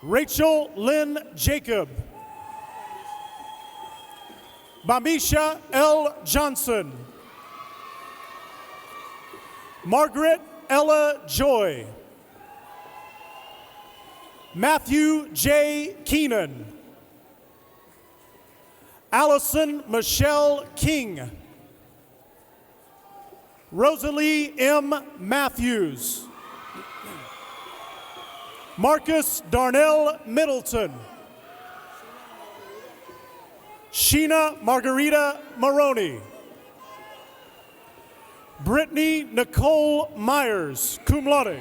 Speaker 8: Rachel Lynn Jacob. Bamisha L. Johnson. Margaret Ella Joy. Matthew J. Keenan. Allison Michelle King. Rosalie M. Matthews. Marcus Darnell Middleton. Sheena Margarita Maroney. Brittany Nicole Myers, cum laude.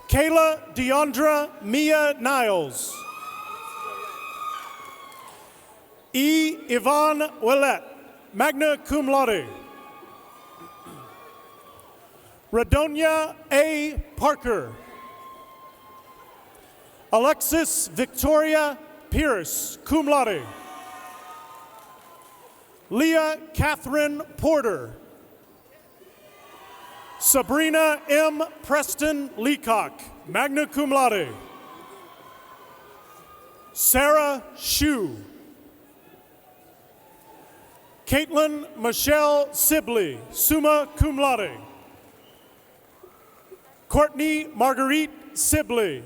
Speaker 8: Kayla Deandra Mia Niles. E. Yvonne Willett, magna cum laude. Radonia A. Parker. Alexis Victoria Pierce, cum laude. Leah Catherine Porter. Sabrina M. Preston Leacock, magna cum laude. Sarah Shue. Caitlin Michelle Sibley, summa cum laude. Courtney Marguerite Sibley,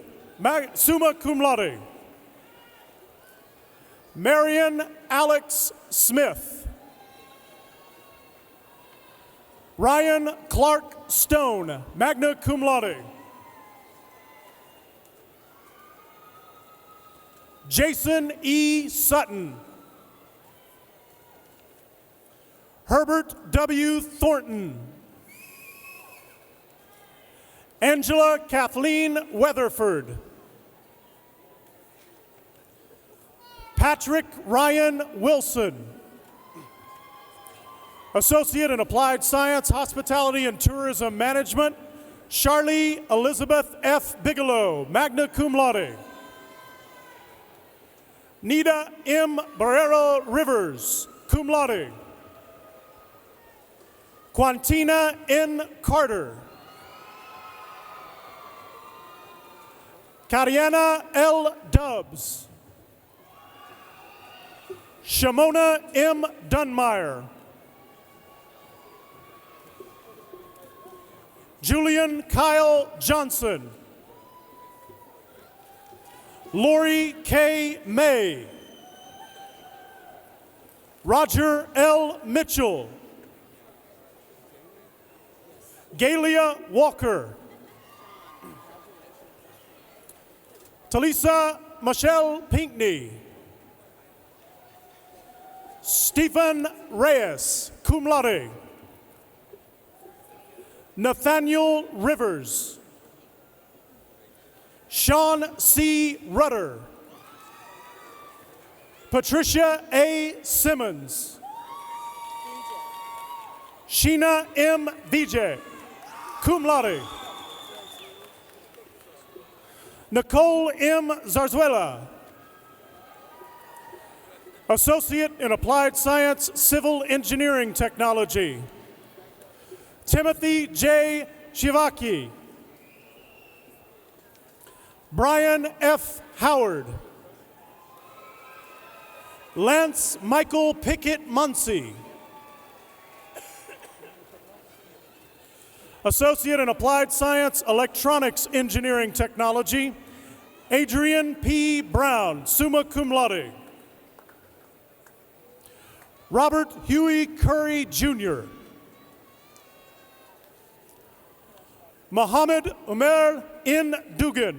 Speaker 8: summa cum laude. Marion Alex Smith. Ryan Clark Stone, magna cum laude. Jason E. Sutton. Herbert W. Thornton. Angela Kathleen Weatherford. Patrick Ryan Wilson. Associate in Applied Science, Hospitality and Tourism Management, Charlie Elizabeth F. Bigelow, magna cum laude. Nita M. Barrero Rivers, cum laude. Quantina N. Carter. Kariana L. Dubs. Shimona M. Dunmeyer. Julian Kyle Johnson. Lori K. May. Roger L. Mitchell. Galia Walker. Talisa Michelle Pinkney. Stephen Reyes, cum laude. Nathaniel Rivers. Sean C. Rudder. Patricia A. Simmons. Sheena M. Vijay, cum laude. Nicole M. Zarzuela. Associate in Applied Science, Civil Engineering Technology. Timothy J. Shivaki. Brian F. Howard. Lance Michael Pickett Muncie. Associate in Applied Science, Electronics Engineering Technology, Adrian P. Brown, summa cum laude. Robert Huey Curry, Jr. Mohammed Umer N. Dugan.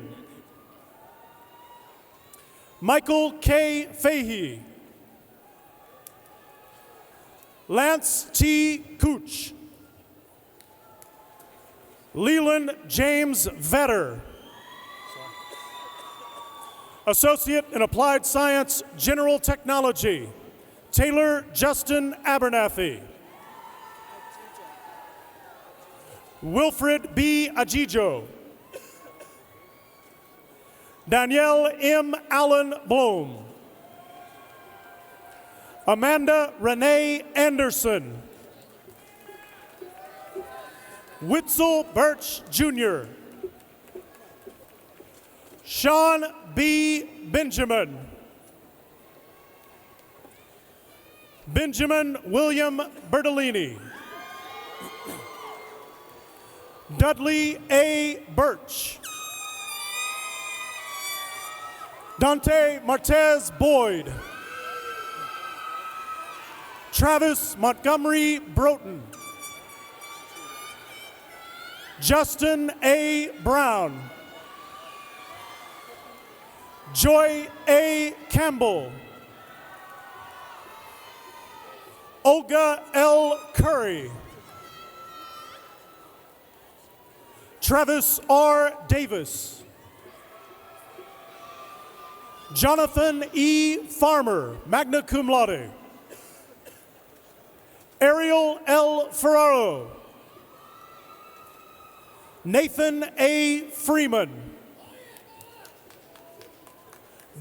Speaker 8: Michael K. Fahey. Lance T. Cooch. Leland James Vetter. Associate in Applied Science, General Technology, Taylor Justin Abernathy. Wilfred B. Ajijo. Danielle M. Allen Bloom. Amanda Renee Anderson. Witzel Birch Jr. Sean B. Benjamin. Benjamin William Bertolini. Dudley A. Birch. Dante Martez Boyd. Travis Montgomery Broughton. Justin A. Brown. Joy A. Campbell. Olga L. Curry. Travis R. Davis. Jonathan E. Farmer, magna cum laude. Ariel L. Ferraro. Nathan A. Freeman.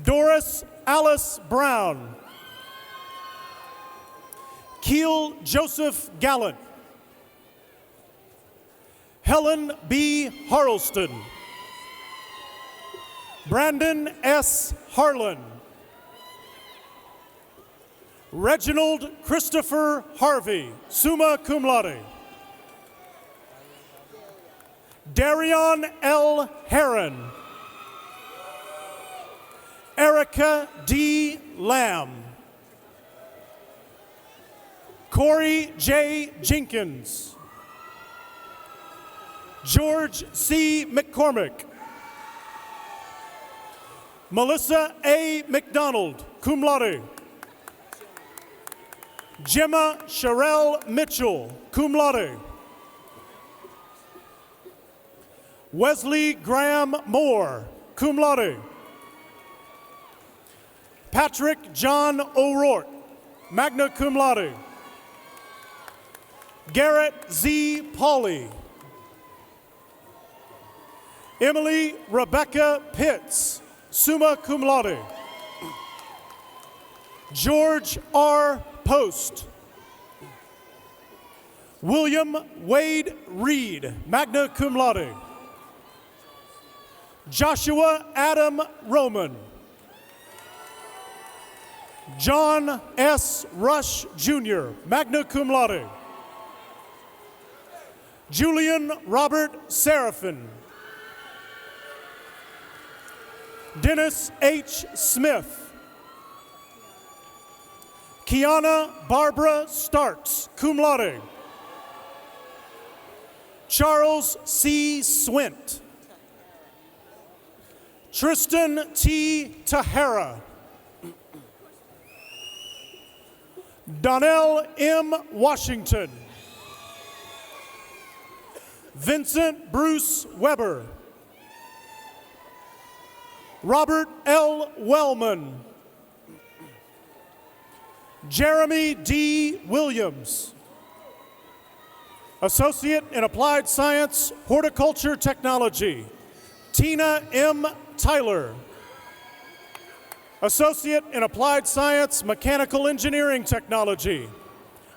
Speaker 8: Doris Alice Brown. Keel Joseph Gallant. Helen B. Harleston. Brandon S. Harlan. Reginald Christopher Harvey, summa cum laude. Darion L. Heron. Erica D. Lamb. Corey J. Jenkins. George C. McCormick. Melissa A. McDonald, cum laude. Gemma Sherelle Mitchell, cum laude. Wesley Graham Moore, cum laude. Patrick John O'Rourke, magna cum laude. Garrett Z. Pauley. Emily Rebecca Pitts, summa cum laude. George R. Post. William Wade Reed, magna cum laude. Joshua Adam Roman. John S. Rush Jr., magna cum laude. Julian Robert Seraphin. Dennis H. Smith. Kiana Barbara Starks, cum laude. Charles C. Swint. Tristan T. Tahara. Donnell M. Washington. Vincent Bruce Weber. Robert L. Wellman. Jeremy D. Williams. Associate in Applied Science, Horticulture Technology, Tina M. Tyler. Associate in Applied Science, Mechanical Engineering Technology,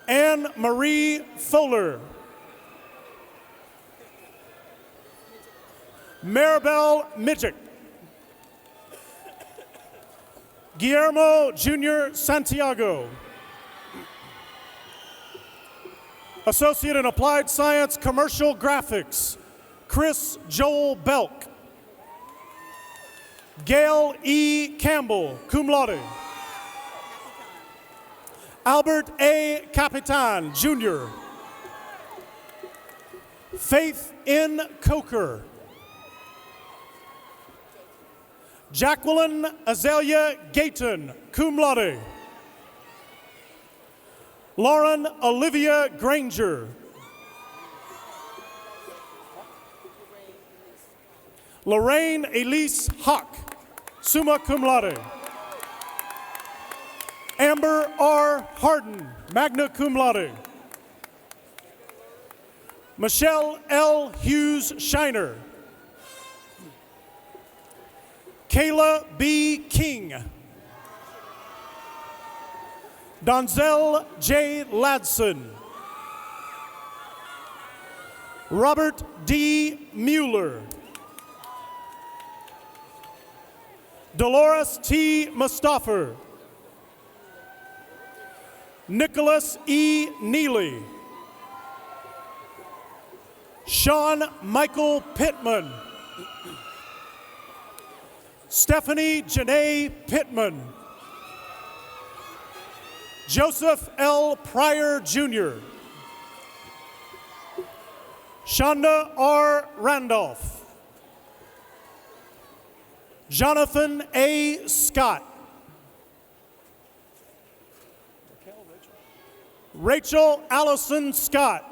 Speaker 8: Anne Marie Fuller. Maribel Midgick. Guillermo Jr. Santiago. Associate in Applied Science, Commercial Graphics, Chris Joel Belk. Gail E. Campbell, cum laude. Albert A. Capitan, Jr. Faith N. Coker. Jacqueline Azalea Gayton, cum laude. Lauren Olivia Granger. Lorraine Elise Hawk, summa cum laude. Amber R. Harden, magna cum laude. Michelle L. Hughes Shiner. Kayla B. King. Donzel J. Ladson. Robert D. Mueller. Dolores T. Mustafa. Nicholas E. Neely. Sean Michael Pittman. Stephanie Janae Pittman. Joseph L. Pryor, Jr. Shonda R. Randolph. Jonathan A. Scott. Rachel Allison Scott.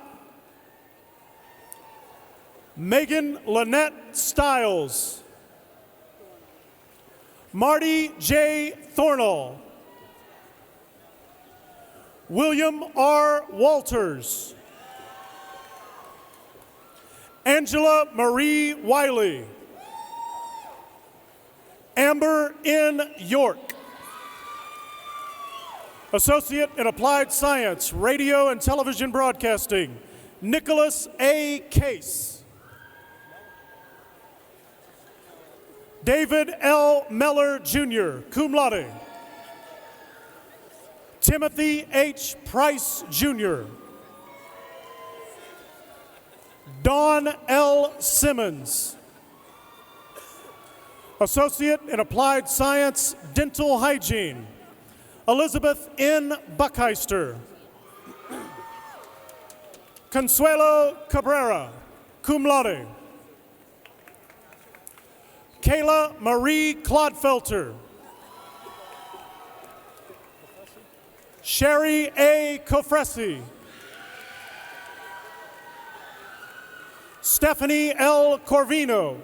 Speaker 8: Megan Lynette Stiles. Marty J. Thornall. William R. Walters. Angela Marie Wiley. Amber N. York. Associate in Applied Science, Radio and Television Broadcasting, Nicholas A. Case. David L. Meller, Jr., cum laude. Timothy H. Price, Jr. Dawn L. Simmons. Associate in Applied Science, Dental Hygiene, Elizabeth N. Buckheister. Consuelo Cabrera, cum laude. Kayla Marie Clodfelter. Sherry A. Cofresi. Stephanie L. Corvino.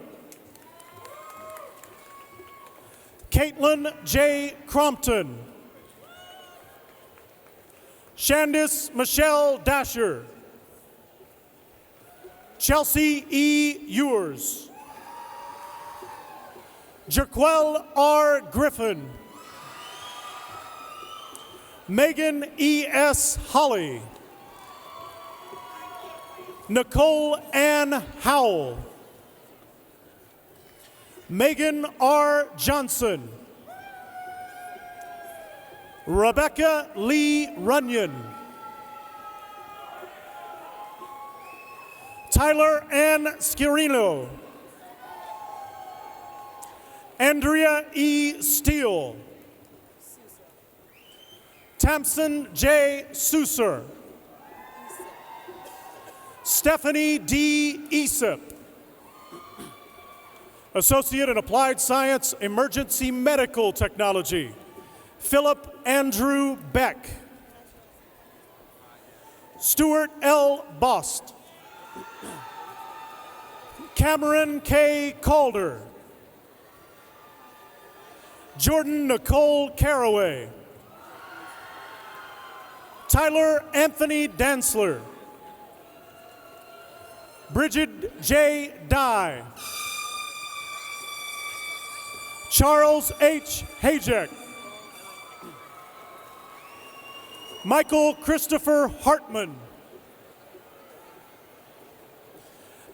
Speaker 8: Caitlin J. Crompton. Shandis Michelle Dasher. Chelsea E. Ewers. Jaquel R. Griffin. Megan E. S. Holly. Nicole Ann Howell. Megan R. Johnson. Rebecca Lee Runyon. Tyler Ann Schirino. Andrea E. Steele. Tamsin J. Susser. Stephanie D. Esip. Associate in Applied Science, Emergency Medical Technology, Philip Andrew Beck. Stuart L. Bost. Cameron K. Calder. Jordan Nicole Caraway. Tyler Anthony Dantzler. Bridget J. Dye. Charles H. Hajek. Michael Christopher Hartman.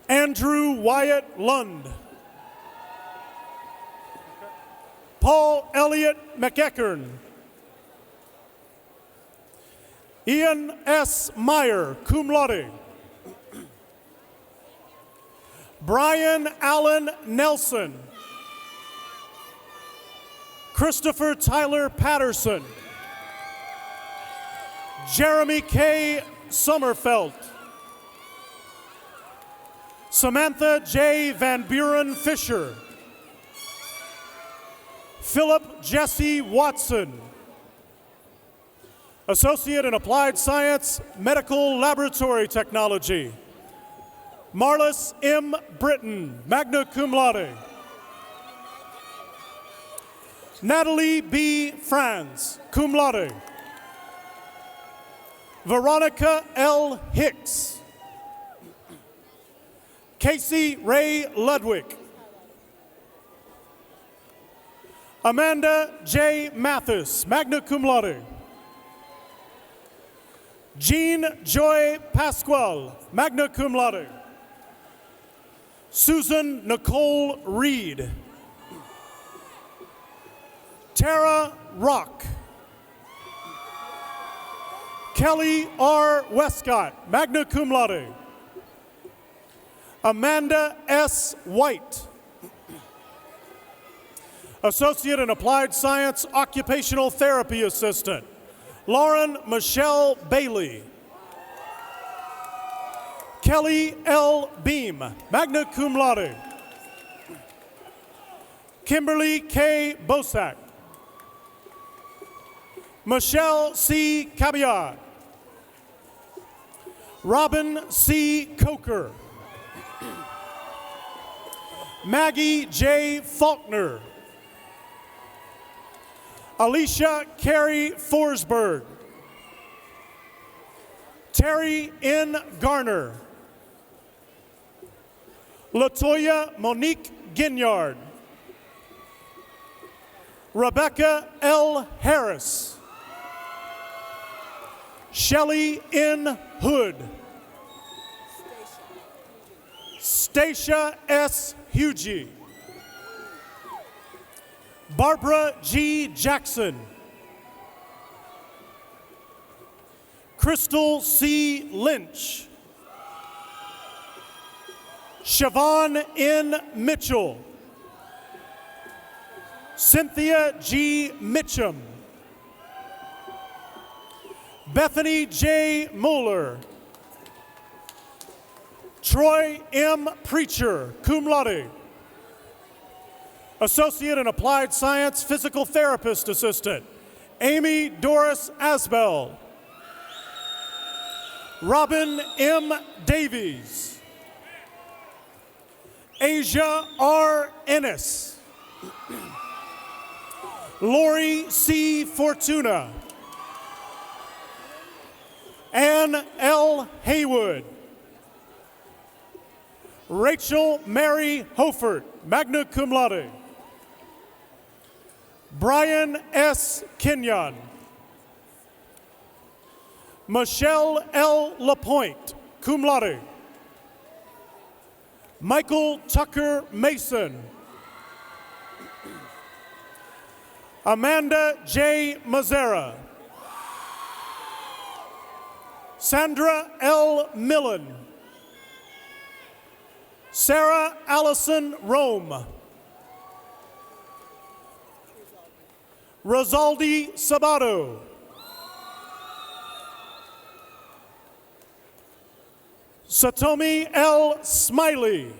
Speaker 8: Andrew Wyatt Lund. Paul Elliott McEachern. Ian S. Meyer, cum laude. Brian Allen Nelson. Christopher Tyler Patterson. Jeremy K. Sommerfeld. Samantha J. Van Buren Fisher. Philip Jesse Watson. Associate in Applied Science, Medical Laboratory Technology, Marlis M. Britton, magna cum laude. Natalie B. Franz, cum laude. Veronica L. Hicks. Casey Ray Ludwig. Amanda J. Mathis, magna cum laude. Jean Joy Pasquale, magna cum laude. Susan Nicole Reed. Tara Rock. Kelly R. Westcott, magna cum laude. Amanda S. White. Associate in Applied Science Occupational Therapy Assistant, Lauren Michelle Bailey. Kelly L. Beam, magna cum laude. Kimberly K. Bosak. Michelle C. Cabillard. Robin C. Coker. Maggie J. Faulkner. Alicia Carey Forsberg. Terry N. Garner. Latoya Monique Ginyard. Rebecca L. Harris. Shelley N. Hood. Stacia S. Hugie. Barbara G. Jackson. Crystal C. Lynch. Siobhan N. Mitchell. Cynthia G. Mitchum. Bethany J. Mueller. Troy M. Preacher, cum laude. Associate in Applied Science Physical Therapist Assistant, Amy Doris Asbell. Robin M. Davies. Asia R. Ennis. Lori C. Fortuna. Ann L. Haywood. Rachel Mary Hofert, magna cum laude. Brian S. Kenyon. Michelle L. Lapointe, cum laude. Michael Tucker Mason. Amanda J. Mazzara. Sandra L. Millen. Sarah Allison Rome. Rosaldi Sabato. Satomi L. Smiley.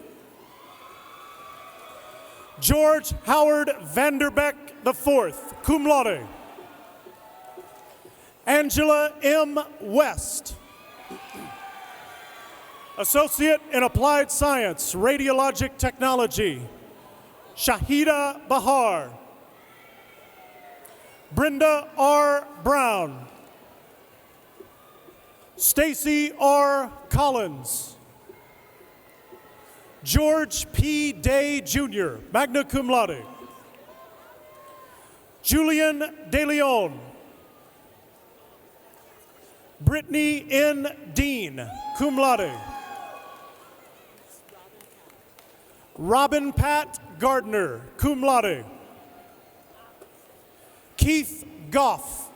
Speaker 8: George Howard Vanderbeck IV, cum laude. Angela M. West. Associate in Applied Science, Radiologic Technology, Shahida Bahar. Brenda R. Brown. Stacy R. Collins. George P. Day, Jr., magna cum laude. Julian De Leon. Brittany N. Dean, cum laude. Robin Pat Gardner, cum laude. Keith Goff.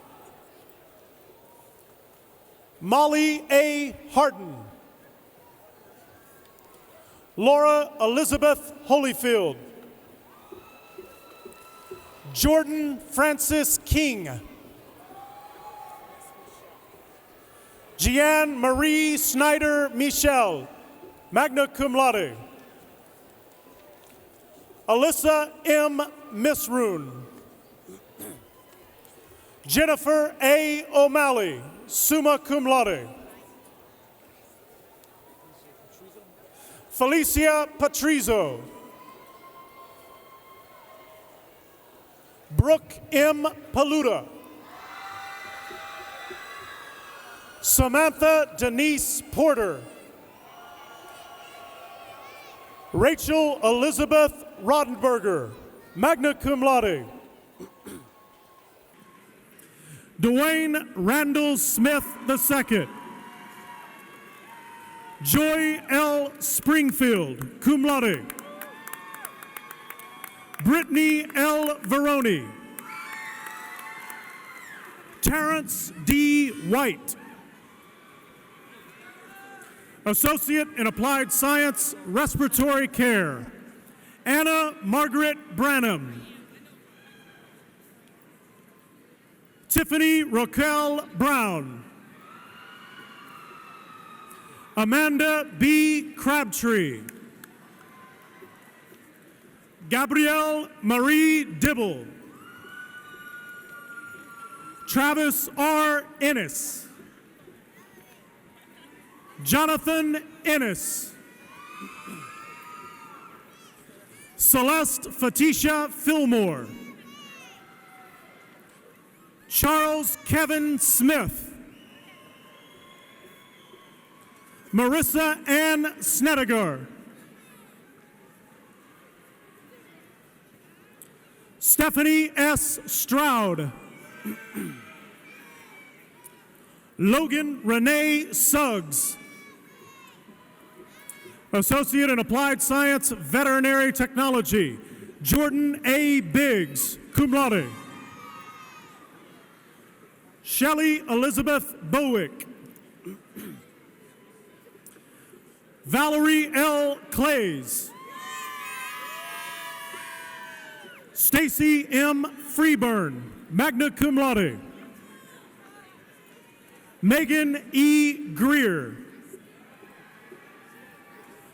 Speaker 8: Molly A. Harden. Laura Elizabeth Holyfield. Jordan Francis King. Jeanne Marie Snyder Michel, magna cum laude. Alyssa M. Misroon. Jennifer A. O'Malley, summa cum laude. Felicia Patrizo. Brooke M. Paluda. Samantha Denise Porter. Rachel Elizabeth Rodenberger, magna cum laude. Dwayne Randall Smith II. Joy L. Springfield, cum laude. Brittany L. Veroni. Terrence D. White. Associate in Applied Science, Respiratory Care, Anna Margaret Branham. Tiffany Raquel Brown. Amanda B. Crabtree. Gabrielle Marie Dibble. Travis R. Ennis. Jonathan Ennis. Celeste Fatisha Fillmore. Charles Kevin Smith. Marissa Ann Snedegar. Stephanie S. Stroud. Logan Renee Suggs. Associate in Applied Science, Veterinary Technology, Jordan A. Biggs, cum laude. Shelley Elizabeth Bowick. Valerie L. Clays. Stacy M. Freeburn, magna cum laude. Megan E. Greer.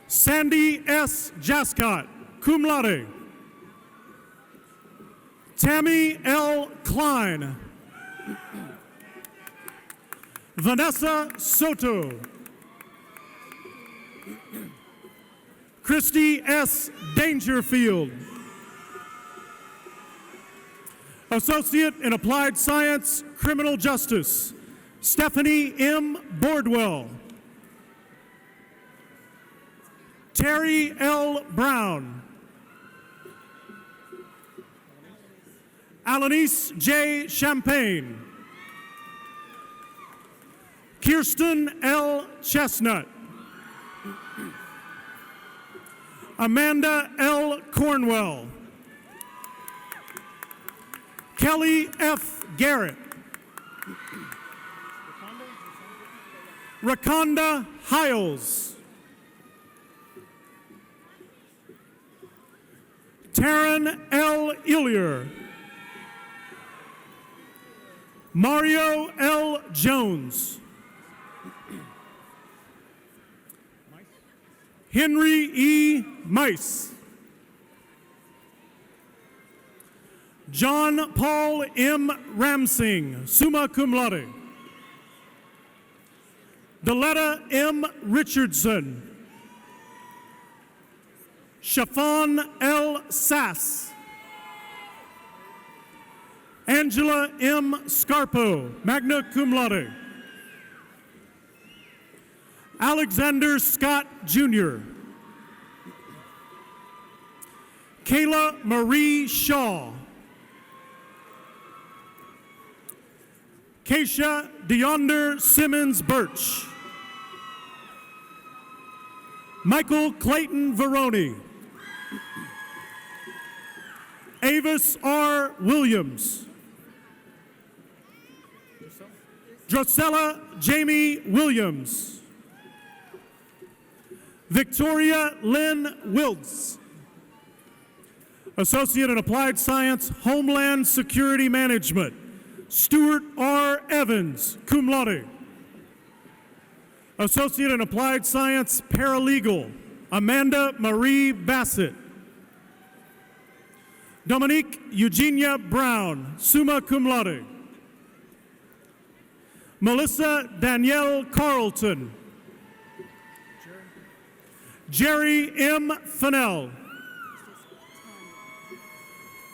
Speaker 8: Sandy S. Jascott, cum laude. Tammy L. Klein. Vanessa Soto. Christy S. Dangerfield. Associate in Applied Science, Criminal Justice, Stephanie M. Bordwell. Terry L. Brown. Alanis J. Champagne. Kirsten L. Chestnut. Amanda L. Cornwell. Kelly F. Garrett. Rakonda Hiles. Taryn L. Illier. Mario L. Jones. Henry E. Mice. John Paul M. Ramsing, summa cum laude. Deletta M. Richardson. Shafan L. Sass. Angela M. Scarpo, magna cum laude. Alexander Scott Jr. Kayla Marie Shaw. Keisha Deonder Simmons Birch. Michael Clayton Veroni. Avis R. Williams. Drusella Jamie Williams. Victoria Lynn Wiltz. Associate in Applied Science, Homeland Security Management, Stuart R. Evans, cum laude. Associate in Applied Science, Paralegal, Amanda Marie Bassett. Dominique Eugenia Brown, summa cum laude. Melissa Danielle Carlton. Jerry M. Fennell.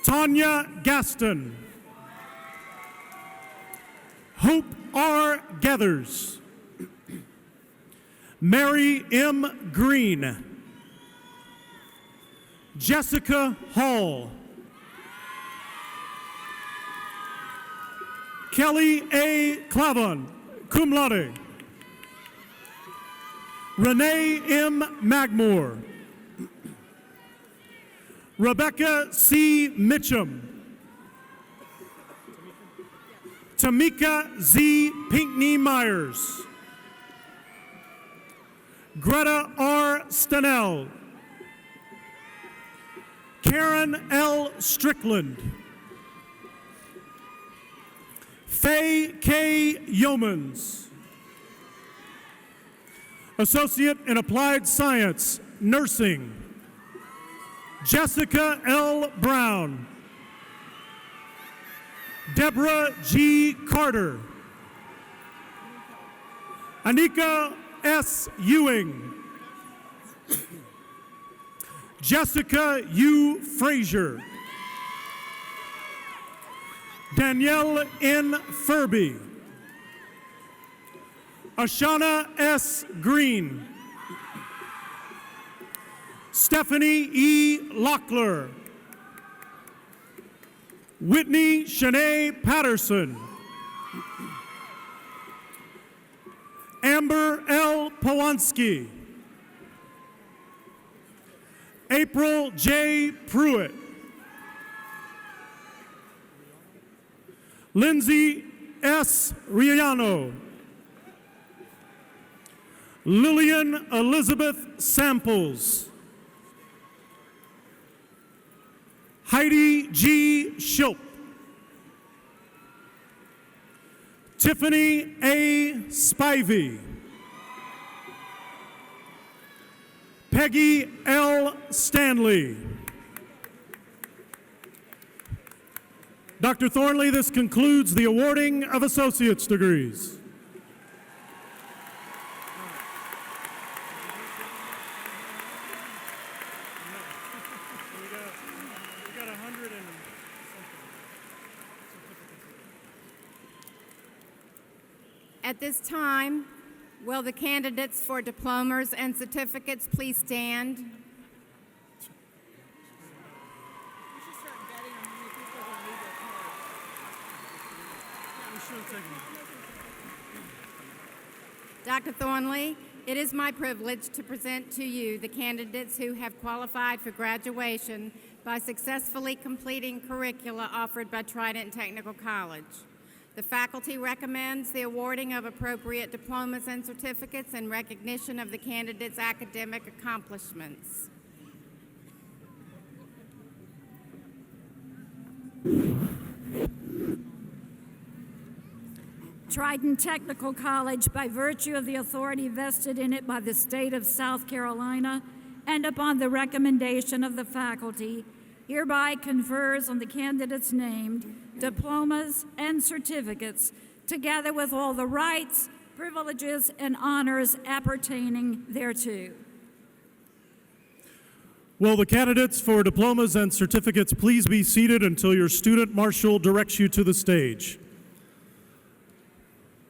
Speaker 8: Tanya Gaston. Hope R. Gathers. Mary M. Green. Jessica Hall. Kelly A. Clavon, cum laude. Renee M. Magmore. Rebecca C. Mitchum. Tamika Z. Pinkney Myers. Greta R. Stanell. Karen L. Strickland. Faye K. Yeomans. Associate in Applied Science, Nursing, Jessica L. Brown. Deborah G. Carter. Anika S. Ewing. Jessica U. Frazier. Danielle N. Furby. Ashana S. Green. Stephanie E. Lockler. Whitney Shanae Patterson. Amber L. Powanski. April J. Pruitt. Lindsay S. Riano. Lillian Elizabeth Samples. Heidi G. Schilp. Tiffany A. Spivey. Peggy L. Stanley. Dr. Thornley, this concludes the awarding of associate's degrees.
Speaker 7: At this time, will the candidates for diplomas and certificates please stand? Dr. Thornley, it is my privilege to present to you the candidates who have qualified for graduation by successfully completing curricula offered by Trident Technical College. The faculty recommends the awarding of appropriate diplomas and certificates in recognition of the candidates' academic accomplishments.
Speaker 1: Trident Technical College, by virtue of the authority vested in it by the state of South Carolina and upon the recommendation of the faculty, hereby confers on the candidates named diplomas and certificates, together with all the rights, privileges, and honors appertaining thereto.
Speaker 8: Will the candidates for diplomas and certificates please be seated until your student marshal directs you to the stage?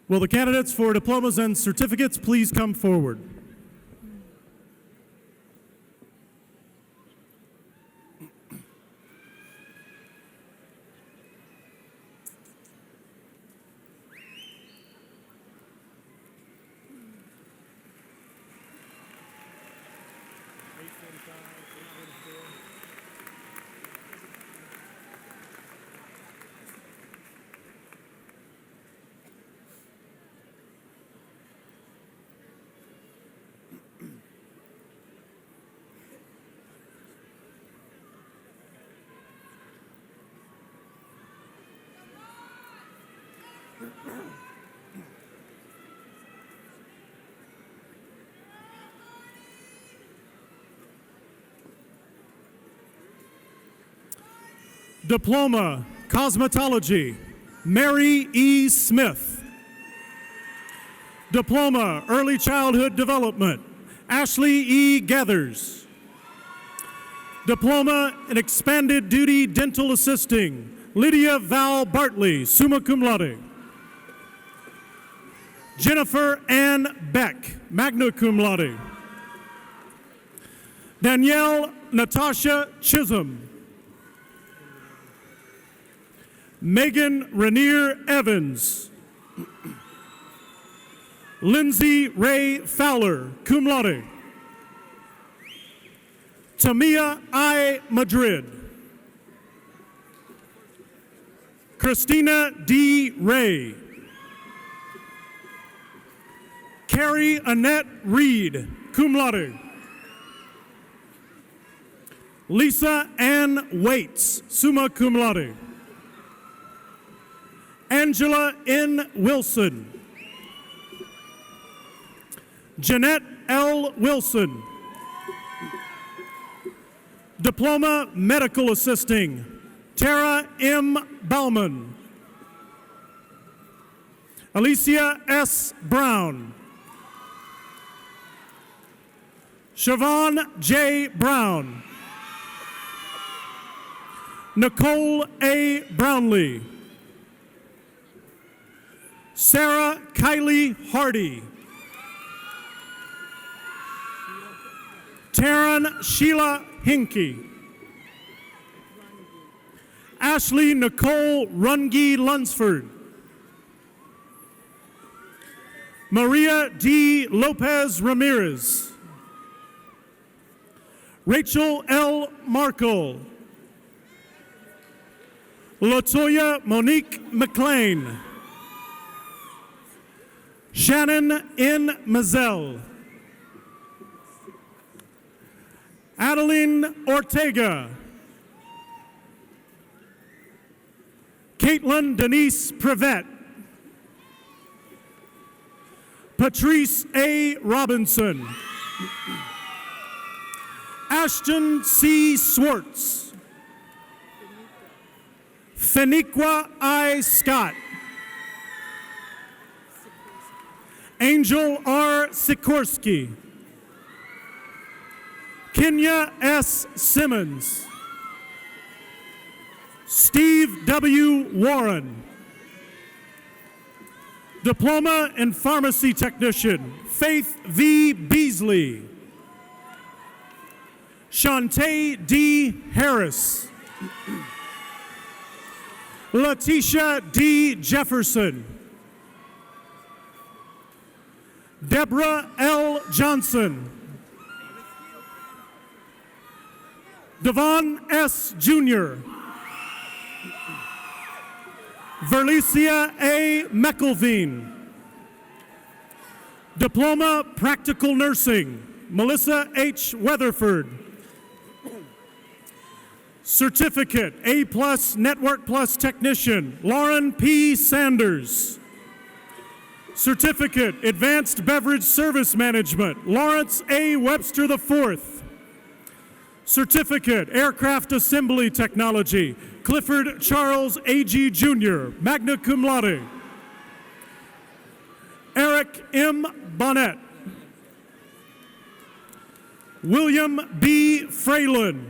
Speaker 8: Will the candidates for diplomas and certificates please come forward? Diploma, Cosmetology, Mary E. Smith. Diploma, Early Childhood Development, Ashley E. Gathers. Diploma in Expanded Duty Dental Assisting, Lydia Val Bartley, summa cum laude. Jennifer Ann Beck, magna cum laude. Danielle Natasha Chisholm. Megan Rainier Evans. Lindsay Ray Fowler, cum laude. Tamia I. Madrid. Christina D. Ray. Carrie Annette Reed, cum laude. Lisa Ann Waits, summa cum laude. Angela N. Wilson. Jeanette L. Wilson. Diploma Medical Assisting, Tara M. Bauman. Alicia S. Brown. Siobhan J. Brown. Nicole A. Brownlee. Sarah Kylie Hardy. Taryn Sheila Hinkie. Ashley Nicole Runge Lunsford. Maria D. Lopez Ramirez. Rachel L. Markle. Latoya Monique McLean. Shannon N. Mazel. Adeline Ortega. Caitlin Denise Prevet. Patrice A. Robinson. Ashton C. Swartz. Feniqua I. Scott. Angel R. Sikorsky. Kenya S. Simmons. Steve W. Warren. Diploma in Pharmacy Technician, Faith V. Beasley. Shantae D. Harris. Letitia D. Jefferson. Deborah L. Johnson. Devon S. Jr. Verlicia A. McElveen. Diploma Practical Nursing, Melissa H. Weatherford. Certificate A+ Network Plus Technician, Lauren P. Sanders. Certificate Advanced Beverage Service Management, Lawrence A. Webster IV. Certificate Aircraft Assembly Technology, Clifford Charles A.G. Jr., magna cum laude. Eric M. Bonnet. William B. Fralin.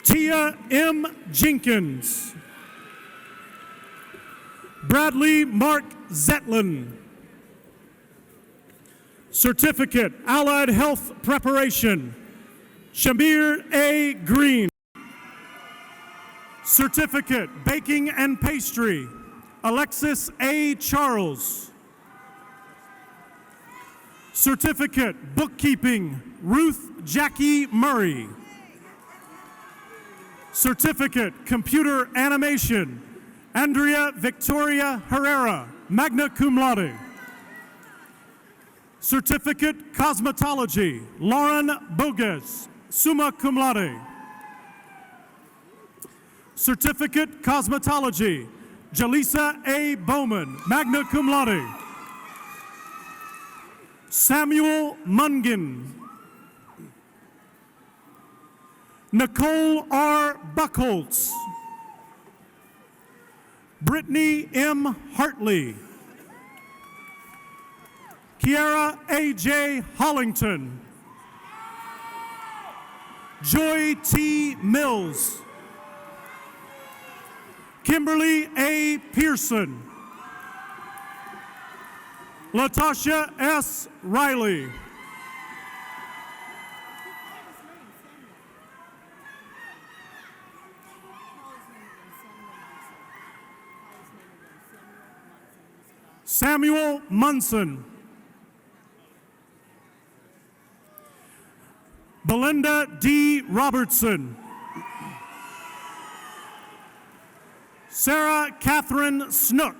Speaker 8: Tia M. Jenkins. Bradley Mark Zetlin. Certificate Allied Health Preparation, Shamir A. Green. Certificate Baking and Pastry, Alexis A. Charles. Certificate Bookkeeping, Ruth Jackie Murray. Certificate Computer Animation, Andrea Victoria Herrera, magna cum laude. Certificate Cosmetology, Lauren Bogues, summa cum laude. Certificate Cosmetology, Jaleesa A. Bowman, magna cum laude. Samuel Mungin. Nicole R. Buckholtz. Brittany M. Hartley. Kiara A.J. Hollington. Joy T. Mills. Kimberly A. Pearson. Latasha S. Riley. Samuel Munson. Belinda D. Robertson. Sarah Catherine Snook,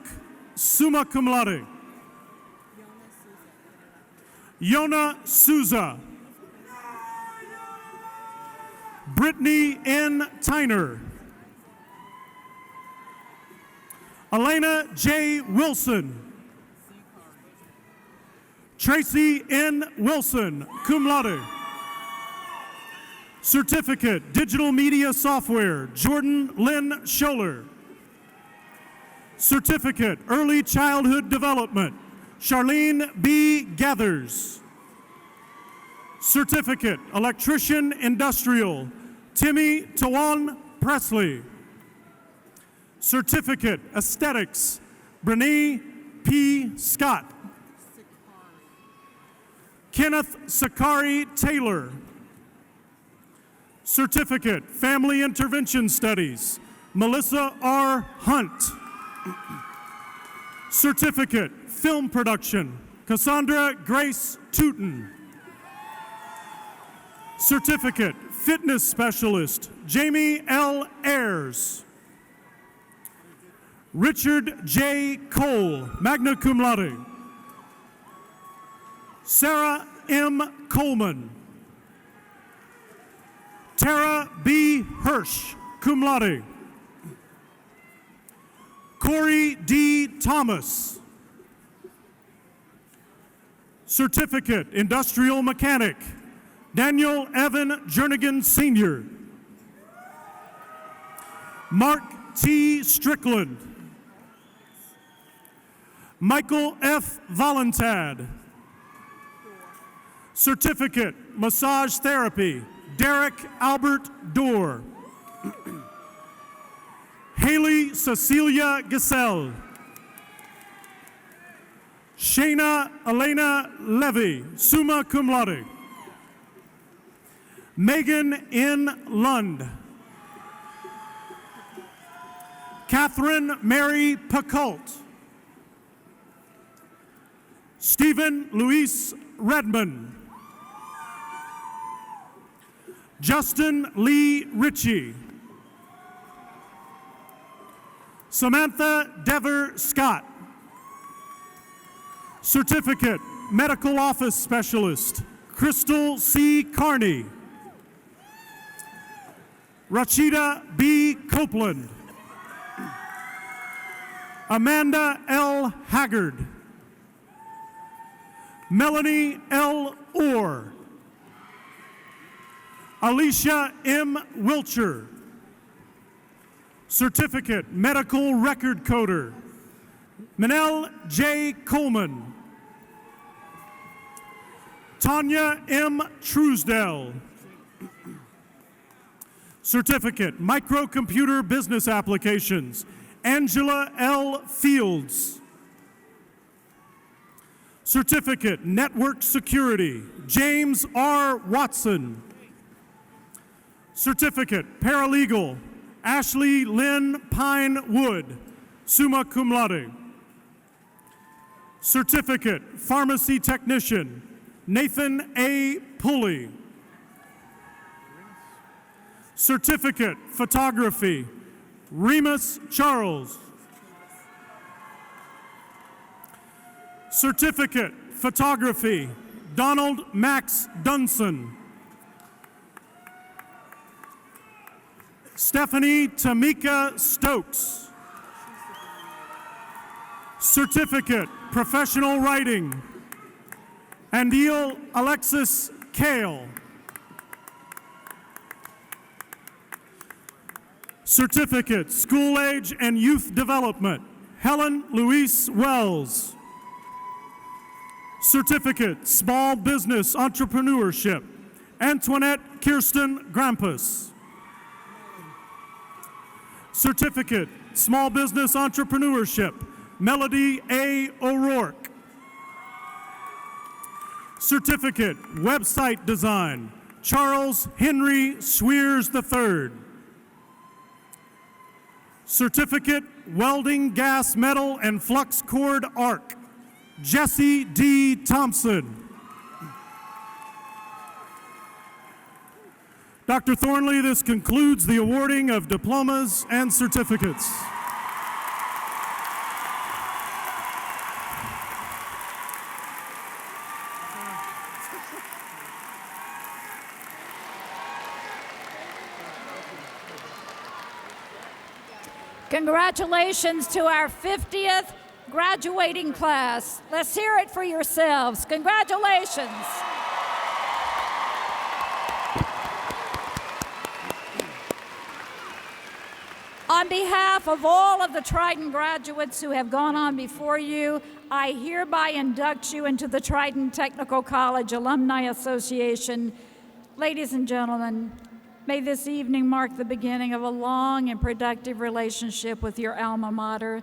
Speaker 8: summa cum laude. Yona Souza. Brittany N. Tyner. Elena J. Wilson. Tracy N. Wilson, cum laude. Certificate, Digital Media Software, Jordan Lynn Scholler. Certificate, Early Childhood Development, Charlene B. Gathers. Certificate, Electrician Industrial, Timmy Tawan Presley. Certificate, Aesthetics, Brene P. Scott. Kenneth Sakari Taylor. Certificate, Family Intervention Studies, Melissa R. Hunt. Certificate, Film Production, Cassandra Grace Tooten. Certificate, Fitness Specialist, Jamie L. Ayers. Richard J. Cole, magna cum laude. Sarah M. Coleman. Tara B. Hirsch, cum laude. Corey D. Thomas. Certificate, Industrial Mechanic, Daniel Evan Jernigan Sr. Mark T. Strickland. Michael F. Volantad. Certificate, Massage Therapy, Derek Albert Dorr. Haley Cecilia Giselle. Shayna Elena Levy, summa cum laude. Megan N. Lund. Catherine Mary Picault. Stephen Luis Redmond. Justin Lee Ritchie. Samantha Dever Scott. Certificate, Medical Office Specialist, Crystal C. Carney. Rachida B. Copeland. Amanda L. Haggard. Melanie L. Orr. Alicia M. Wilcher. Certificate, Medical Record Coder, Manel J. Coleman. Tanya M. Truesdell. Certificate, Microcomputer Business Applications, Angela L. Fields. Certificate, Network Security, James R. Watson. Certificate, Paralegal, Ashley Lynn Pine Wood, summa cum laude. Certificate, Pharmacy Technician, Nathan A. Pulley. Certificate, Photography, Remus Charles. Certificate, Photography, Donald Max Dunson. Stephanie Tamika Stokes. Certificate, Professional Writing, Andeel Alexis Kale. Certificate, School Age and Youth Development, Helen Louise Wells. Certificate, Small Business Entrepreneurship, Antoinette Kirsten Grampus. Certificate, Small Business Entrepreneurship, Melody A. O'Rourke. Certificate, Website Design, Charles Henry Swears III. Certificate, Welding Gas Metal and Flux Cord Arc, Jesse D. Thompson. Dr. Thornley, this concludes the awarding of diplomas and certificates.
Speaker 1: Congratulations to our 50th graduating class. Let's hear it for yourselves. Congratulations. On behalf of all of the Trident graduates who have gone on before you, I hereby induct you into the Trident Technical College Alumni Association. Ladies and gentlemen, may this evening mark the beginning of a long and productive relationship with your alma mater.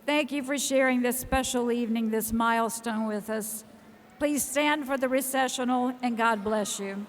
Speaker 1: Thank you for sharing this special evening, this milestone with us. Please stand for the recessional, and God bless you.